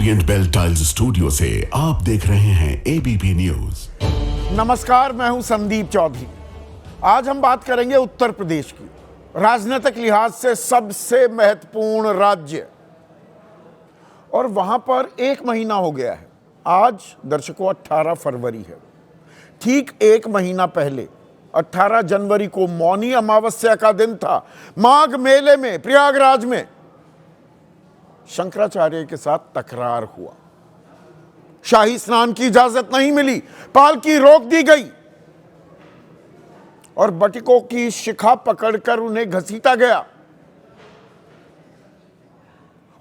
Orient bell tiles studio से आप देख रहे हैं एबीपी न्यूज। नमस्कार, मैं हूं संदीप चौधरी। आज हम बात करेंगे उत्तर प्रदेश की, राजनीतिक लिहाज से सबसे महत्वपूर्ण राज्य, और वहां पर 1 महीना हो गया है। आज दर्शकों 18 फरवरी है। ठीक 1 महीना पहले 18 जनवरी को मौनी अमावस्या का दिन था। माघ मेले में प्रयागराज में शंकराचार्य के साथ तकरार हुआ। शाही स्नान की इजाजत नहीं मिली, पालकी रोक दी गई और बटुकों की शिखा पकड़कर उन्हें घसीटा गया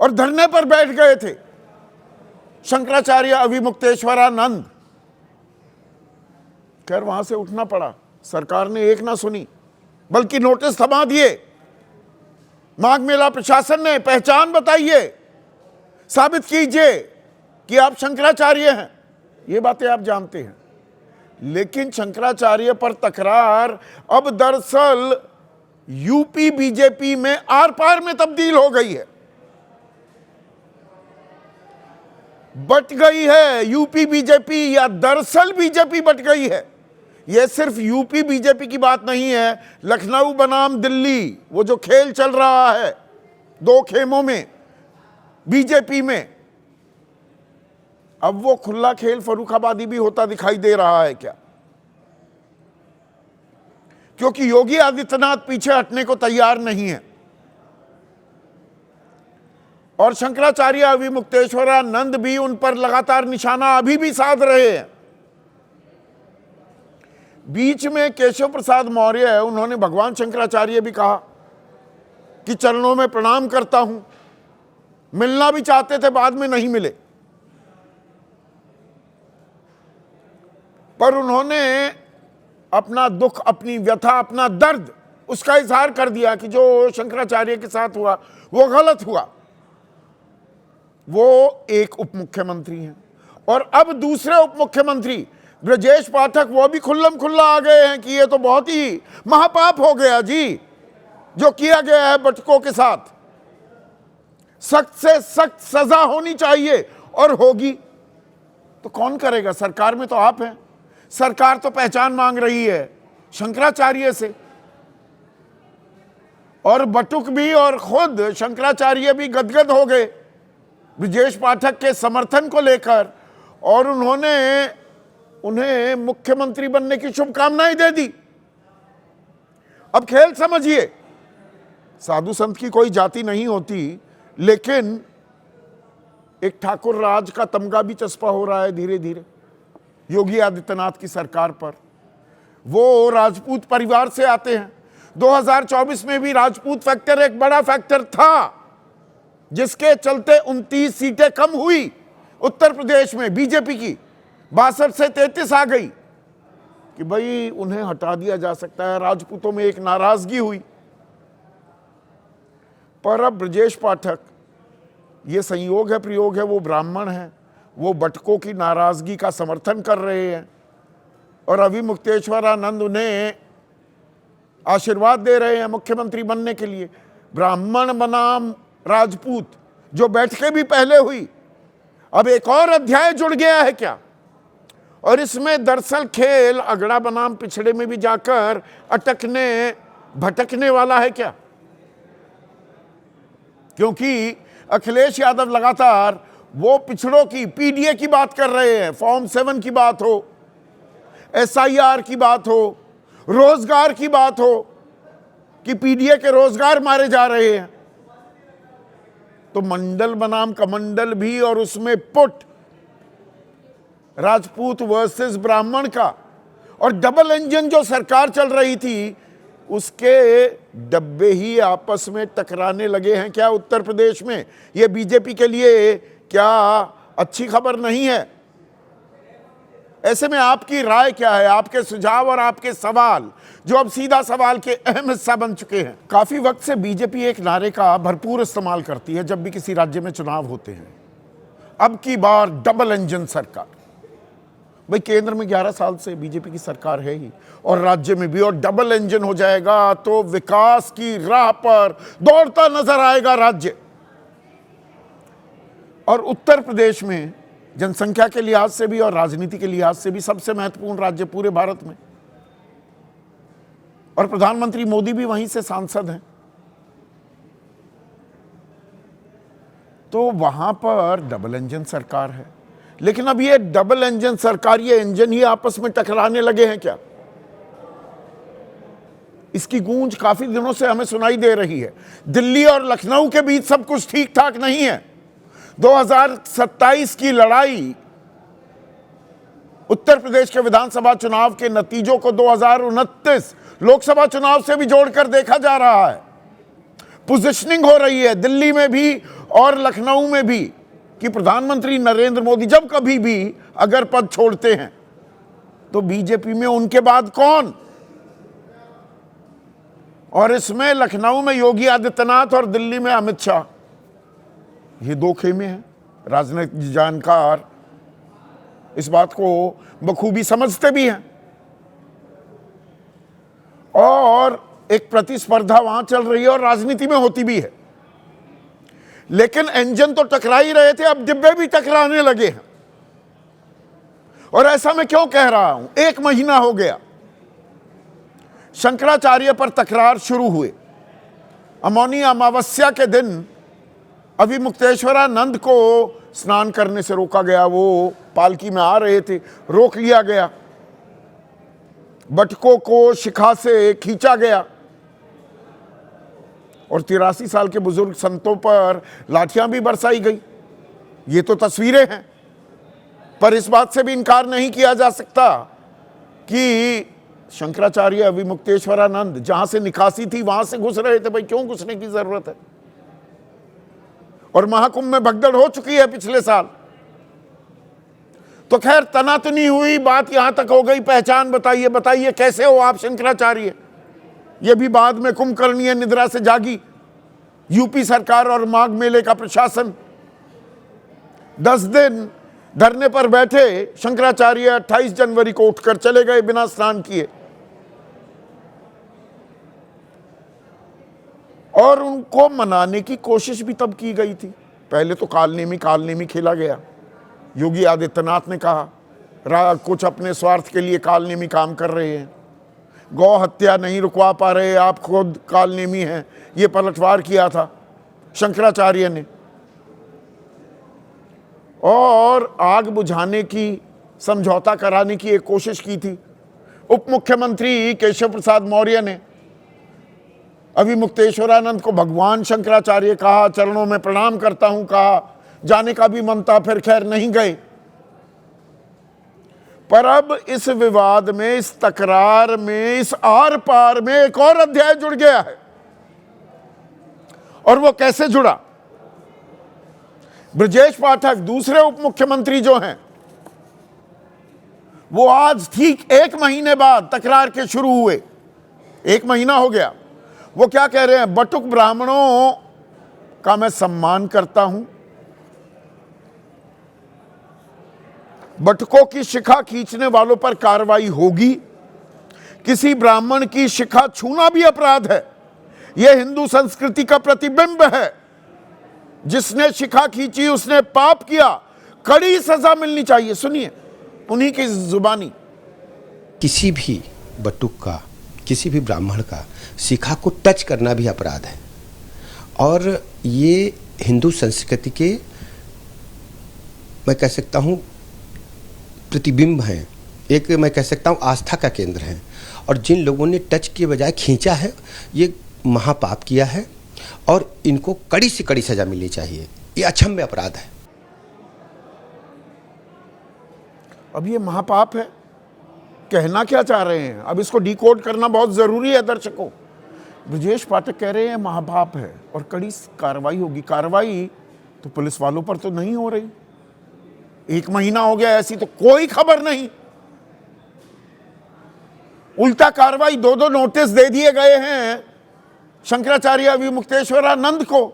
और धरने पर बैठ गए थे शंकराचार्य अविमुक्तेश्वरानंद। खैर वहां से उठना पड़ा, सरकार ने एक ना सुनी बल्कि नोटिस थमा दिए। माघ मेला प्रशासन ने पहचान बताइए, साबित कीजिए कि आप शंकराचार्य हैं। ये बातें आप जानते हैं, लेकिन शंकराचार्य पर तकरार अब दरअसल यूपी बीजेपी में आर पार में तब्दील हो गई है, बट गई है यूपी बीजेपी, या दरअसल बीजेपी बट गई है। यह सिर्फ यूपी बीजेपी की बात नहीं है। लखनऊ बनाम दिल्ली, वो जो खेल चल रहा है 2 खेमों में बीजेपी में, अब वो खुला खेल फर्रुखाबादी भी होता दिखाई दे रहा है क्या? क्योंकि योगी आदित्यनाथ पीछे हटने को तैयार नहीं है और शंकराचार्य अविमुक्तेश्वरानंद भी उन पर लगातार निशाना अभी भी साध रहे हैं। बीच में केशव प्रसाद मौर्य है, उन्होंने भगवान शंकराचार्य भी कहा कि चरणों में प्रणाम करता हूं, मिलना भी चाहते थे, बाद में नहीं मिले, पर उन्होंने अपना दुख, अपनी व्यथा, अपना दर्द, उसका इजहार कर दिया कि जो शंकराचार्य के साथ हुआ वो गलत हुआ। वो एक उप मुख्यमंत्री हैं और अब दूसरे उप मुख्यमंत्री ब्रजेश पाठक, वो भी खुल्लम खुल्ला आ गए हैं कि ये तो बहुत ही महापाप हो गया जी जो किया गया है बटुकों के साथ, सख्त से सख्त सजा होनी चाहिए और होगी। तो कौन करेगा? सरकार में तो आप हैं, सरकार तो पहचान मांग रही है शंकराचार्य से, और बटुक भी और खुद शंकराचार्य भी गदगद हो गए ब्रजेश पाठक के समर्थन को लेकर, और उन्हें मुख्यमंत्री बनने की शुभकामनाएं दे दी। अब खेल समझिए, साधु संत की कोई जाति नहीं होती, लेकिन एक ठाकुर राज का तमगा भी चस्पा हो रहा है धीरे धीरे योगी आदित्यनाथ की सरकार पर। वो राजपूत परिवार से आते हैं। 2024 में भी राजपूत फैक्टर एक बड़ा फैक्टर था, जिसके चलते 29 सीटें कम हुई उत्तर प्रदेश में बीजेपी की, 62 से 33 आ गई कि भाई उन्हें हटा दिया जा सकता है। राजपूतों में एक नाराजगी हुई, पर अब ब्रजेश पाठक, ये संयोग है प्रयोग है, वो ब्राह्मण हैं, वो बटुकों की नाराजगी का समर्थन कर रहे हैं और अविमुक्तेश्वरानंद उन्हें आशीर्वाद दे रहे हैं मुख्यमंत्री बनने के लिए। ब्राह्मण बनाम राजपूत जो बैठकें भी पहले हुई, अब एक और अध्याय जुड़ गया है क्या? और इसमें दरअसल खेल अगड़ा बनाम पिछड़े में भी जाकर अटकने भटकने वाला है क्या? क्योंकि अखिलेश यादव लगातार वो पिछड़ों की, पीडीए की बात कर रहे हैं, फॉर्म 7 की बात हो, एसआईआर की बात हो, रोजगार की बात हो कि पीडीए के रोजगार मारे जा रहे हैं। तो मंडल बनाम कमंडल भी, और उसमें पुट राजपूत वर्सेस ब्राह्मण का, और डबल इंजन जो सरकार चल रही थी उसके डब्बे ही आपस में टकराने लगे हैं क्या उत्तर प्रदेश में? ये बीजेपी के लिए क्या अच्छी खबर नहीं है? ऐसे में आपकी राय क्या है? आपके सुझाव और आपके सवाल, जो अब सीधा सवाल के अहम हिस्सा बन चुके हैं। काफी वक्त से बीजेपी एक नारे का भरपूर इस्तेमाल करती है जब भी किसी राज्य में चुनाव होते हैं, अब की बार डबल इंजन सरकार। भाई केंद्र में 11 साल से बीजेपी की सरकार है ही, और राज्य में भी, और डबल इंजन हो जाएगा तो विकास की राह पर दौड़ता नजर आएगा राज्य। और उत्तर प्रदेश में जनसंख्या के लिहाज से भी और राजनीति के लिहाज से भी सबसे महत्वपूर्ण राज्य पूरे भारत में, और प्रधानमंत्री मोदी भी वहीं से सांसद हैं। तो वहां पर डबल इंजन सरकार है। लेकिन अब ये डबल इंजन सरकार, ये इंजन ही आपस में टकराने लगे हैं क्या? इसकी गूंज काफी दिनों से हमें सुनाई दे रही है। दिल्ली और लखनऊ के बीच सब कुछ ठीक ठाक नहीं है। 2027 की लड़ाई उत्तर प्रदेश के विधानसभा चुनाव के नतीजों को 2029 लोकसभा चुनाव से भी जोड़कर देखा जा रहा है। पोजीशनिंग हो रही है दिल्ली में भी और लखनऊ में भी कि प्रधानमंत्री नरेंद्र मोदी जब कभी भी अगर पद छोड़ते हैं तो बीजेपी में उनके बाद कौन? और इसमें लखनऊ में योगी आदित्यनाथ और दिल्ली में अमित शाह, ये दो खेमे हैं। राजनीतिक जानकार इस बात को बखूबी समझते भी हैं और एक प्रतिस्पर्धा वहां चल रही है और राजनीति में होती भी है। लेकिन इंजन तो टकरा ही रहे थे, अब डिब्बे भी टकराने लगे हैं। और ऐसा मैं क्यों कह रहा हूं? 1 महीना हो गया शंकराचार्य पर तकरार शुरू हुए। अमौनी अमावस्या के दिन अभिमुक्तेश्वरानंद को स्नान करने से रोका गया। वो पालकी में आ रहे थे, रोक लिया गया। बटुकों को शिखा से खींचा गया और 83 साल के बुजुर्ग संतों पर लाठियां भी बरसाई गई। ये तो तस्वीरें हैं, पर इस बात से भी इनकार नहीं किया जा सकता कि शंकराचार्य अभिमुक्तेश्वरानंद जहां से निकासी थी वहां से घुस रहे थे। भाई क्यों घुसने की जरूरत है? और महाकुंभ में भगदड़ हो चुकी है पिछले साल। तो खैर तनातनी हुई, बात यहां तक हो गई। पहचान बताइए, बताइए कैसे हो आप शंकराचार्य? ये भी बाद में कुंभकर्णीय निद्रा से जागी यूपी सरकार और माघ मेले का प्रशासन। 10 दिन धरने पर बैठे शंकराचार्य 28 जनवरी को उठकर चले गए बिना स्नान किए। और उनको मनाने की कोशिश भी तब की गई थी। पहले तो कालनेमी खेला गया। योगी आदित्यनाथ ने कहा कुछ अपने स्वार्थ के लिए कालनेमी काम कर रहे हैं, गौ हत्या नहीं रुकवा पा रहे, आप खुद कालनेमी हैं। ये पलटवार किया था शंकराचार्य ने और आग बुझाने की, समझौता कराने की एक कोशिश की थी। उप मुख्यमंत्री केशव प्रसाद मौर्य ने अभिमुक्तेश्वरानंद को भगवान शंकराचार्य कहा, चरणों में प्रणाम करता हूं कहा, जाने का भी मन था, फिर खैर नहीं गए। पर अब इस विवाद में, इस तकरार में, इस आर पार में एक और अध्याय जुड़ गया है। और वो कैसे जुड़ा? ब्रजेश पाठक दूसरे उप मुख्यमंत्री जो हैं, वो आज ठीक 1 महीने बाद तकरार के शुरू हुए, 1 महीना हो गया, वो क्या कह रहे हैं? बटुक ब्राह्मणों का मैं सम्मान करता हूं, बटुकों की शिखा खींचने वालों पर कार्रवाई होगी, किसी ब्राह्मण की शिखा छूना भी अपराध है, यह हिंदू संस्कृति का प्रतिबिंब है, जिसने शिखा खींची उसने पाप किया, कड़ी सजा मिलनी चाहिए। सुनिए उन्हीं की जुबानी। किसी भी बटुक का, किसी भी ब्राह्मण का शिखा को टच करना भी अपराध है और ये हिंदू संस्कृति के, मैं कह सकता हूँ, प्रतिबिंब हैं। एक मैं कह सकता हूँ आस्था का केंद्र है और जिन लोगों ने टच के बजाय खींचा है, ये महापाप किया है और इनको कड़ी से कड़ी सजा मिलनी चाहिए। ये अक्षम्य अपराध है। अब ये महापाप है, कहना क्या चाह रहे हैं? अब इसको डिकोड करना बहुत जरूरी है दर्शकों। ब्रजेश पाठक कह रहे हैं महापाप है और कड़ी कार्रवाई होगी। कार्रवाई तो पुलिस वालों पर तो नहीं हो रही। 1 महीना हो गया, ऐसी तो कोई खबर नहीं। उल्टा कार्रवाई, 2 नोटिस दे दिए गए हैं शंकराचार्य अभिमुक्तेश्वरानंद को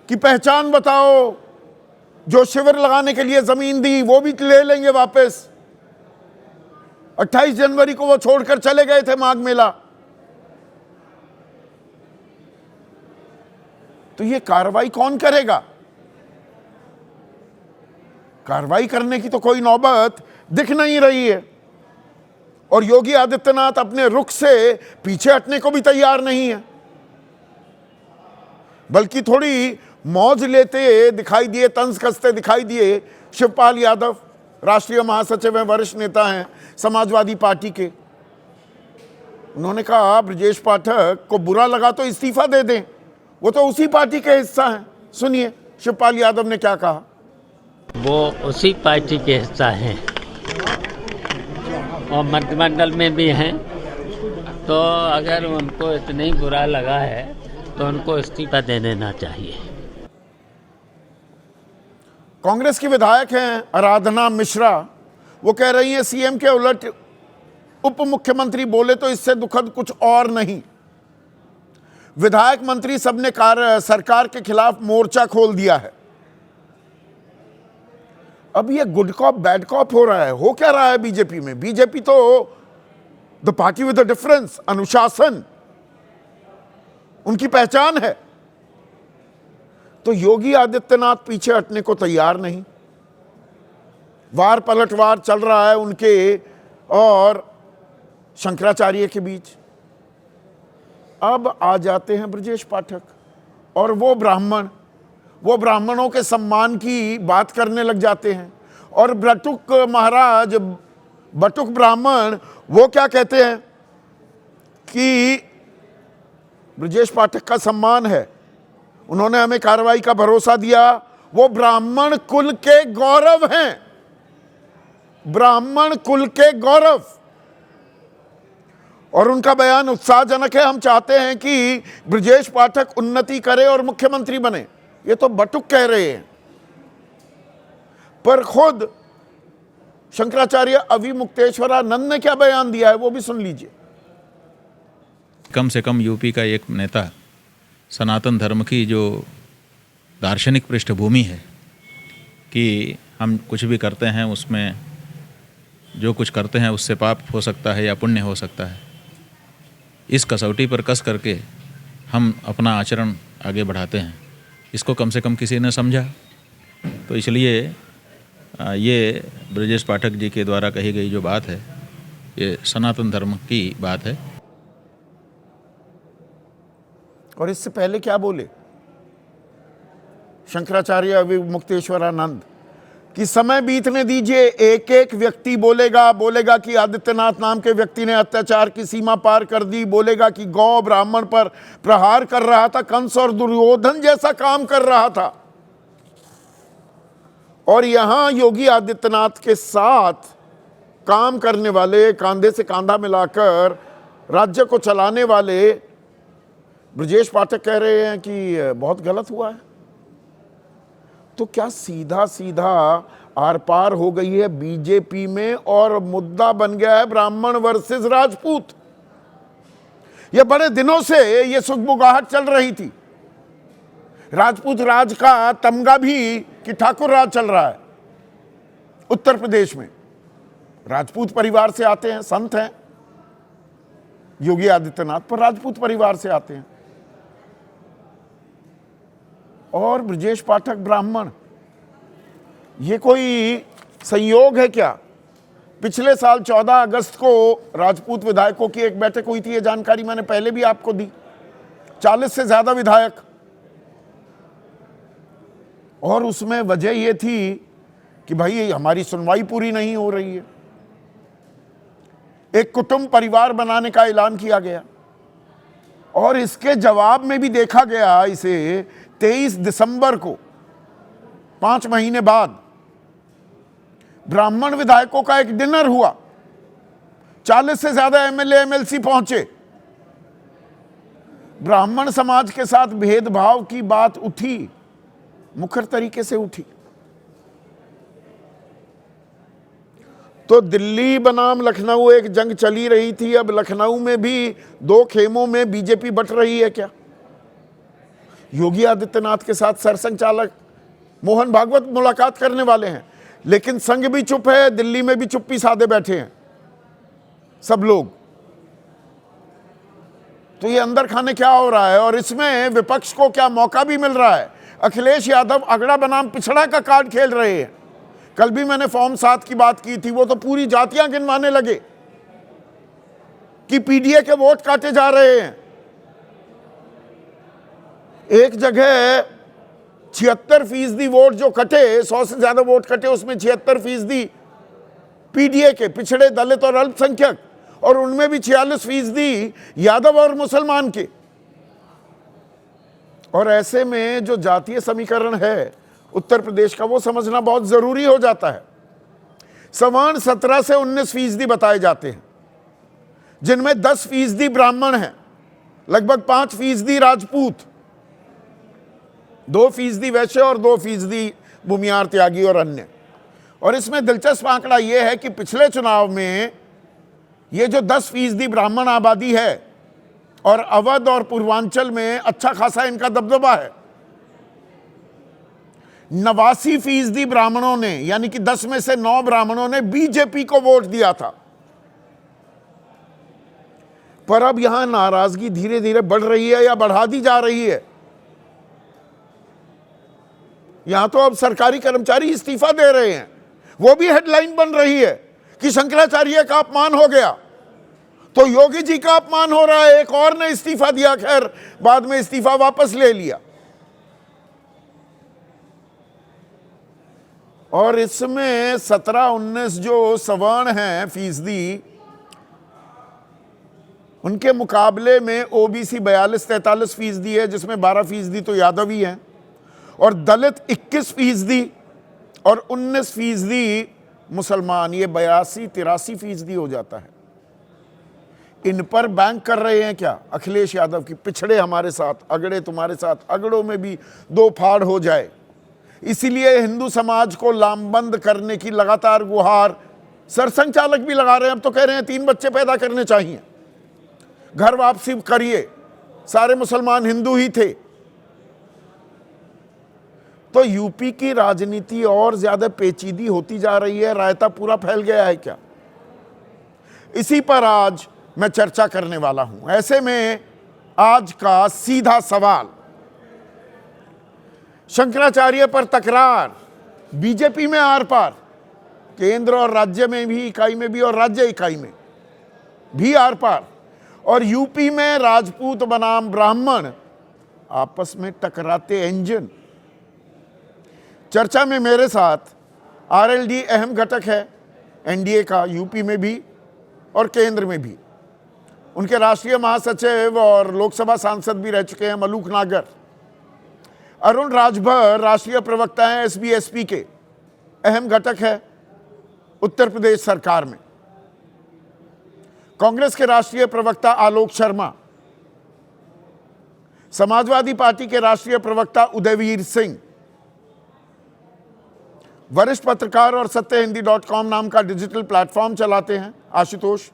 कि पहचान बताओ, जो शिविर लगाने के लिए जमीन दी वो भी ले लेंगे वापस। 28 जनवरी को वो छोड़कर चले गए थे माघ मेला। तो ये कार्रवाई कौन करेगा? कार्रवाई करने की तो कोई नौबत दिख नहीं रही है। और योगी आदित्यनाथ अपने रुख से पीछे हटने को भी तैयार नहीं है, बल्कि थोड़ी मौज लेते दिखाई दिए, तंज कसते दिखाई दिए शिवपाल यादव, राष्ट्रीय महासचिव हैं, वरिष्ठ नेता हैं समाजवादी पार्टी के। उन्होंने कहा ब्रजेश पाठक को बुरा लगा तो इस्तीफा दे दें, वो तो उसी पार्टी के हिस्सा हैं। सुनिए शिवपाल यादव ने क्या कहा। वो उसी पार्टी के हिस्सा हैं और मंत्रिमंडल में भी हैं, तो अगर उनको इतना ही बुरा लगा है तो उनको इस्तीफा दे देना चाहिए। कांग्रेस की विधायक हैं आराधना मिश्रा, वो कह रही हैं सीएम के उलट उप मुख्यमंत्री बोले तो इससे दुखद कुछ और नहीं। विधायक मंत्री सबने सरकार के खिलाफ मोर्चा खोल दिया है। अब ये गुड कॉप बैड कॉप हो रहा है। हो क्या रहा है बीजेपी में? बीजेपी तो the party with the difference, अनुशासन उनकी पहचान है। तो योगी आदित्यनाथ पीछे हटने को तैयार नहीं। वार पलटवार चल रहा है उनके और शंकराचार्य के बीच। अब आ जाते हैं ब्रजेश पाठक और वो ब्राह्मणों के सम्मान की बात करने लग जाते हैं। और बटुक महाराज, बटुक ब्राह्मण, वो क्या कहते हैं कि ब्रजेश पाठक का सम्मान है, उन्होंने हमें कार्रवाई का भरोसा दिया। वो ब्राह्मण कुल के गौरव हैं, ब्राह्मण कुल के गौरव। और उनका बयान उत्साहजनक है। हम चाहते हैं कि ब्रजेश पाठक उन्नति करे और मुख्यमंत्री बने। ये तो बटुक कह रहे हैं, पर खुद शंकराचार्य अविमुक्तेश्वरानंद ने क्या बयान दिया है वो भी सुन लीजिए। कम से कम यूपी का एक नेता सनातन धर्म की जो दार्शनिक पृष्ठभूमि है कि हम कुछ भी करते हैं उसमें जो कुछ करते हैं उससे पाप हो सकता है या पुण्य हो सकता है, इस कसौटी पर कस करके हम अपना आचरण आगे बढ़ाते हैं। इसको कम से कम किसी ने समझा, तो इसलिए ये ब्रजेश पाठक जी के द्वारा कही गई जो बात है ये सनातन धर्म की बात है। और इससे पहले क्या बोले शंकराचार्य अविमुक्तेश्वरानंद कि समय बीतने दीजिए, एक एक व्यक्ति बोलेगा कि आदित्यनाथ नाम के व्यक्ति ने अत्याचार की सीमा पार कर दी, बोलेगा कि गौ ब्राह्मण पर प्रहार कर रहा था, कंस और दुर्योधन जैसा काम कर रहा था। और यहां योगी आदित्यनाथ के साथ काम करने वाले, कांधे से कांधा मिलाकर राज्य को चलाने वाले ब्रजेश पाठक कह रहे हैं कि बहुत गलत हुआ है। तो क्या सीधा सीधा आर पार हो गई है बीजेपी में और मुद्दा बन गया है ब्राह्मण वर्सेस राजपूत। ये बड़े दिनों से ये सुगबुगाहट चल रही थी। राजपूत राज का तमगा भी कि ठाकुर राज चल रहा है उत्तर प्रदेश में। राजपूत परिवार से आते हैं, संत हैं योगी आदित्यनाथ, पर राजपूत परिवार से आते हैं। और ब्रजेश पाठक ब्राह्मण, ये कोई संयोग है क्या? पिछले साल 14 अगस्त को राजपूत विधायकों की एक बैठक हुई थी, ये जानकारी मैंने पहले भी आपको दी। 40 से ज्यादा विधायक, और उसमें वजह ये थी कि भाई हमारी सुनवाई पूरी नहीं हो रही है। एक कुटुंब परिवार बनाने का ऐलान किया गया और इसके जवाब में भी देखा गया इसे 23 दिसंबर को, 5 महीने बाद, ब्राह्मण विधायकों का एक डिनर हुआ। 40 से ज्यादा एमएलए एमएलसी पहुंचे। ब्राह्मण समाज के साथ भेदभाव की बात उठी, मुखर तरीके से उठी। तो दिल्ली बनाम लखनऊ एक जंग चली रही थी। अब लखनऊ में भी 2 खेमों में बीजेपी बट रही है क्या? योगी आदित्यनाथ के साथ सरसंघचालक मोहन भागवत मुलाकात करने वाले हैं, लेकिन संघ भी चुप है, दिल्ली में भी चुप्पी साधे बैठे हैं सब लोग। तो ये अंदर खाने क्या हो रहा है? और इसमें विपक्ष को क्या मौका भी मिल रहा है? अखिलेश यादव अगड़ा बनाम पिछड़ा का कार्ड खेल रहे हैं। कल भी मैंने फॉर्म 7 की बात की थी, वो तो पूरी जातियां गिनवाने लगे कि पीडीए के वोट काटे जा रहे हैं। एक जगह 76% वोट जो कटे, 100 से ज्यादा वोट कटे, उसमें 76% पीडीए के, पिछड़े, दलित और अल्पसंख्यक, और उनमें भी 46% यादव और मुसलमान के। और ऐसे में जो जातीय समीकरण है उत्तर प्रदेश का, वो समझना बहुत जरूरी हो जाता है। सवर्ण 17 से 19% बताए जाते हैं, जिनमें 10% ब्राह्मण हैं, लगभग 5% राजपूत, 2% वैश्य और 2% भूमिहार, त्यागी और अन्य। और इसमें दिलचस्प आंकड़ा यह है कि पिछले चुनाव में ये जो 10% ब्राह्मण आबादी है, और अवध और पूर्वांचल में अच्छा खासा इनका दबदबा है, 89% ब्राह्मणों ने, यानी कि 10 में से 9 ब्राह्मणों ने बीजेपी को वोट दिया था। पर अब यहां नाराजगी धीरे धीरे बढ़ रही है या बढ़ा दी जा रही है। यहां तो अब सरकारी कर्मचारी इस्तीफा दे रहे हैं, वो भी हेडलाइन बन रही है कि शंकराचार्य का अपमान हो गया, तो योगी जी का अपमान हो रहा है। एक और ने इस्तीफा दिया, खैर बाद में इस्तीफा वापस ले लिया। और इसमें 17-19 जो सवर्ण हैं फीसदी, उनके मुकाबले में ओबीसी 42-43% है, जिसमें 12% तो यादव ही हैं, और दलित 21% और 19% मुसलमान। ये 82-83% हो जाता है। इन पर बैंक कर रहे हैं क्या अखिलेश यादव की, पिछड़े हमारे साथ, अगड़े तुम्हारे साथ, अगड़ों में भी दो फाड़ हो जाए। इसीलिए हिंदू समाज को लामबंद करने की लगातार गुहार सरसंघ चालक भी लगा रहे हैं। अब तो कह रहे हैं 3 बच्चे पैदा करने चाहिए, घर वापसी करिए, सारे मुसलमान हिंदू ही थे। तो यूपी की राजनीति और ज्यादा पेचीदी होती जा रही है। रायता पूरा फैल गया है क्या? इसी पर आज मैं चर्चा करने वाला हूं। ऐसे में आज का सीधा सवाल, शंकराचार्य पर तकरार, बीजेपी में आर पार, केंद्र और राज्य में भी, इकाई में भी और राज्य इकाई में भी आर पार, और यूपी में राजपूत बनाम ब्राह्मण आपस में टकराते इंजन। चर्चा में मेरे साथ आरएलडी अहम घटक है एनडीए का, यूपी में भी और केंद्र में भी। उनके राष्ट्रीय महासचिव और लोकसभा सांसद भी रह चुके हैं मलूक नागर। अरुण राजभर राष्ट्रीय प्रवक्ता हैं एसबीएसपी के, अहम घटक है उत्तर प्रदेश सरकार में। कांग्रेस के राष्ट्रीय प्रवक्ता आलोक शर्मा, समाजवादी पार्टी के राष्ट्रीय प्रवक्ता उदयवीर सिंह, वरिष्ठ पत्रकार और सत्यहिंदी.com नाम का डिजिटल प्लेटफॉर्म चलाते हैं आशुतोष,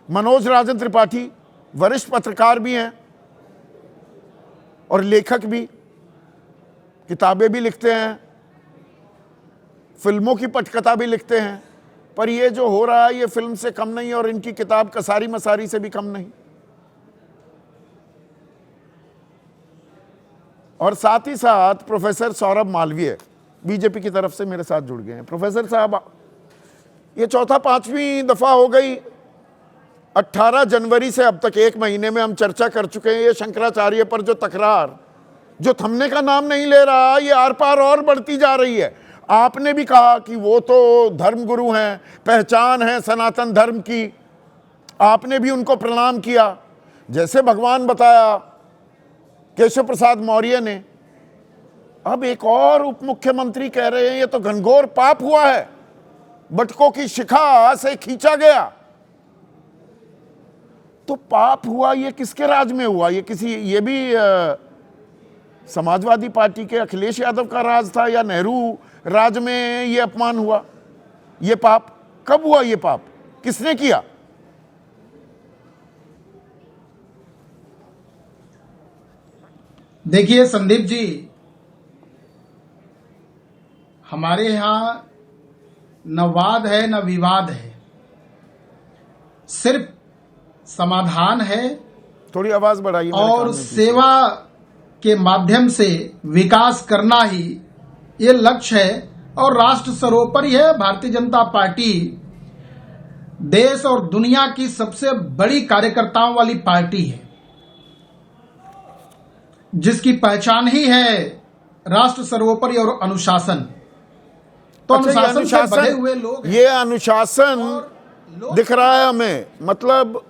मनोज राजन त्रिपाठी वरिष्ठ पत्रकार भी हैं और लेखक भी, किताबें भी लिखते हैं, फिल्मों की पटकथा भी लिखते हैं। पर ये जो हो रहा है ये फिल्म से कम नहीं और इनकी किताब कसारी मसारी से भी कम नहीं। और साथ ही साथ प्रोफेसर सौरभ मालवीय बीजेपी की तरफ से मेरे साथ जुड़ गए हैं। प्रोफेसर साहब, ये 4-5वीं दफा हो गई, 18 जनवरी से अब तक 1 महीने में हम चर्चा कर चुके हैं। ये शंकराचार्य पर जो तकरार, जो थमने का नाम नहीं ले रहा, ये आर पार और बढ़ती जा रही है। आपने भी कहा कि वो तो धर्मगुरु हैं, पहचान है सनातन धर्म की, आपने भी उनको प्रणाम किया, जैसे भगवान बताया केशव प्रसाद मौर्य ने। अब एक और उप मुख्यमंत्री कह रहे हैं ये तो घनघोर पाप हुआ है, बटकों की शिखा से खींचा गया। तो पाप हुआ, ये किसके राज में हुआ? ये किसी, ये भी समाजवादी पार्टी के अखिलेश यादव का राज था या नेहरू राज में ये अपमान हुआ? ये पाप कब हुआ? ये पाप किसने किया? देखिए संदीप जी, हमारे यहां न वाद है न विवाद है, सिर्फ समाधान है। थोड़ी आवाज बढ़ाइए। और सेवा के माध्यम से विकास करना ही ये लक्ष्य है और राष्ट्र सर्वोपरि है। भारतीय जनता पार्टी देश और दुनिया की सबसे बड़ी कार्यकर्ताओं वाली पार्टी है, जिसकी पहचान ही है राष्ट्र सर्वोपरि और अनुशासन। तो अच्छा, अनुशासन से बधे हुए लोग हैं। ये अनुशासन दिख रहा है हमें। मतलब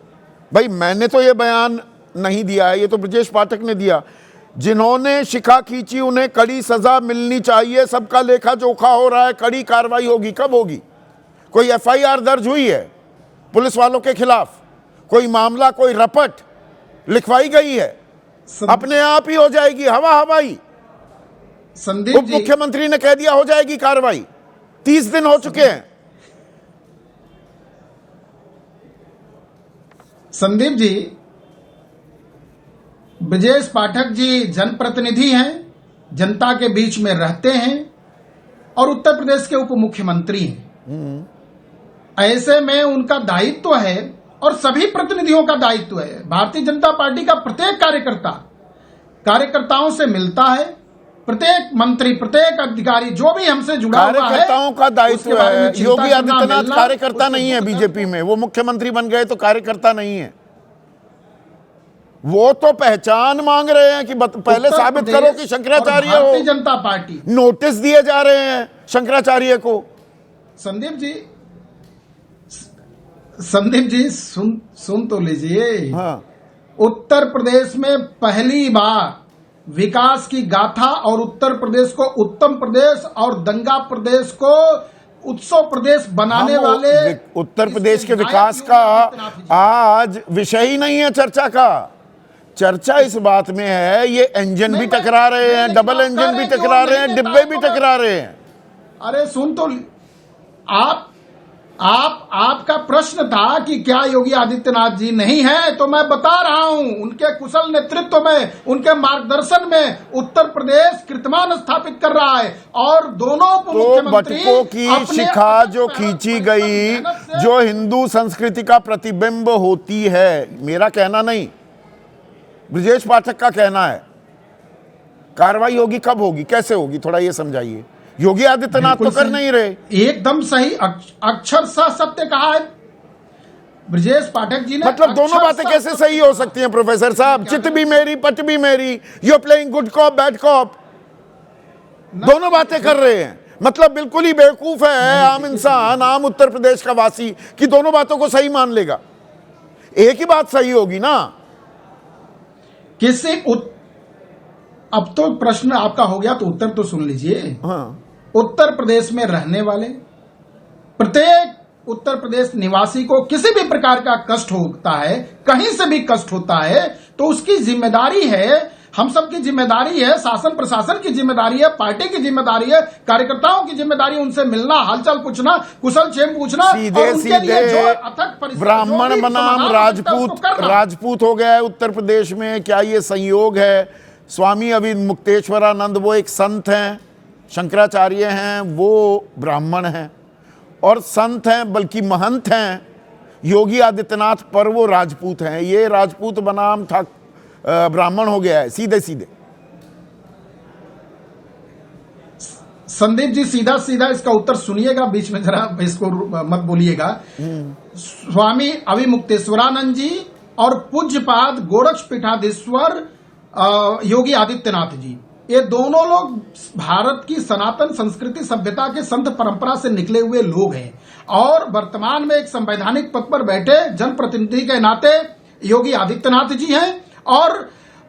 भाई मैंने तो ये बयान नहीं दिया है, ये तो ब्रजेश पाठक ने दिया। जिन्होंने शिखा खींची उन्हें कड़ी सजा मिलनी चाहिए, सबका लेखा जोखा हो रहा है, कड़ी कार्रवाई होगी। कब होगी? कोई एफआईआर दर्ज हुई है पुलिस वालों के खिलाफ? कोई मामला, कोई रपट लिखवाई गई है? अपने आप ही हो जाएगी हवा हवाई। संदीप उप जी, मुख्यमंत्री ने कह दिया हो जाएगी कार्रवाई। 30 दिन हो चुके हैं। संदीप जी, ब्रजेश पाठक जी जनप्रतिनिधि हैं, जनता के बीच में रहते हैं और उत्तर प्रदेश के उप मुख्यमंत्री हैं। ऐसे में उनका दायित्व है और सभी प्रतिनिधियों का दायित्व है। भारतीय जनता पार्टी का प्रत्येक कार्यकर्ता कार्यकर्ताओं से मिलता है, प्रत्येक मंत्री, प्रत्येक अधिकारी जो भी हमसे जुड़ा हुआ है, कार्यकर्ताओं का दायित्व है। चिंता योगी करना, आदित्यनाथ मिलना, कार्यकर्ता उसको नहीं है दूर बीजेपी में। वो मुख्यमंत्री बन गए तो कार्यकर्ता नहीं है। वो तो पहचान मांग रहे हैं कि पहले उत्तर साबित प्रदेश करो कि शंकराचार्य और भारतीय हो। जनता पार्टी, नोटिस दिए जा रहे हैं शंकराचार्य को। संदीप जी सुन तो लीजिए। हाँ, उत्तर प्रदेश में पहली बार विकास की गाथा और उत्तर प्रदेश को उत्तम प्रदेश और दंगा प्रदेश को उत्सव प्रदेश बनाने हम वाले उत्तर प्रदेश के इसके विकास नायक का योगी आदित्यनाथ जी। आज विषय ही नहीं है चर्चा का। चर्चा इस बात में है ये इंजन भी नहीं, टकरा रहे हैं, नहीं, डबल नहीं, इंजन भी नहीं, टकरा रहे हैं, नहीं, डिब्बे भी नहीं, टकरा रहे हैं। अरे सुन तो आपका प्रश्न था कि क्या योगी आदित्यनाथ जी नहीं है, तो मैं बता रहा हूं उनके कुशल नेतृत्व में, उनके मार्गदर्शन में उत्तर प्रदेश कीर्तिमान स्थापित कर रहा है। और दोनों तो बटुकों की शिखा जो खींची गई, जो हिंदू संस्कृति का प्रतिबिंब होती है, मेरा कहना नहीं, ब्रजेश पाठक का कहना है। कार्रवाई होगी, कब होगी, कैसे होगी, थोड़ा ये समझाइए। योगी आदित्यनाथ तो कर नहीं रहे। एकदम सही, अक्षर सत्य कहा है ब्रजेश पाठक जी ने। मतलब दोनों बातें कैसे सही हो सकती हैं प्रोफेसर साहब? चित भी मेरी, पट भी मेरी, you playing good cop bad cop, दोनों बातें कर रहे हैं। मतलब बिल्कुल ही बेवकूफ है आम इंसान, आम उत्तर प्रदेश का वासी कि दोनों बातों को सही मान लेगा। एक ही बात सही होगी ना। अब तो प्रश्न आपका हो गया तो उत्तर तो सुन लीजिए। हाँ, उत्तर प्रदेश में रहने वाले प्रत्येक उत्तर प्रदेश निवासी को किसी भी प्रकार का कष्ट होता है, कहीं से भी कष्ट होता है, तो उसकी जिम्मेदारी है, हम सबकी जिम्मेदारी है, शासन प्रशासन की जिम्मेदारी है, पार्टी की जिम्मेदारी है, कार्यकर्ताओं की जिम्मेदारी उनसे मिलना, हालचाल पूछना, कुशल क्षेम पूछना। सीधे सीधे ब्राह्मण बनाम राजपूत हो गया है उत्तर प्रदेश में। क्या ये संयोग है? स्वामी अविमुक्तेश्वरानंद वो एक संत हैं, शंकराचार्य हैं, वो ब्राह्मण हैं और संत हैं, बल्कि महंत हैं। योगी आदित्यनाथ पर वो राजपूत हैं। ये राजपूत बनाम था ब्राह्मण हो गया है सीधे सीधे। संदीप जी सीधा सीधा इसका उत्तर सुनिएगा, बीच में जरा इसको मत बोलिएगा। स्वामी अविमुक्तेश्वरानंद जी और पूज्यपाद गोरक्षपीठाधीश्वर योगी आदित्यनाथ जी, ये दोनों लोग भारत की सनातन संस्कृति सभ्यता के संत परंपरा से निकले हुए लोग हैं और वर्तमान में एक संवैधानिक पद पर बैठे जनप्रतिनिधि के नाते योगी आदित्यनाथ जी हैं और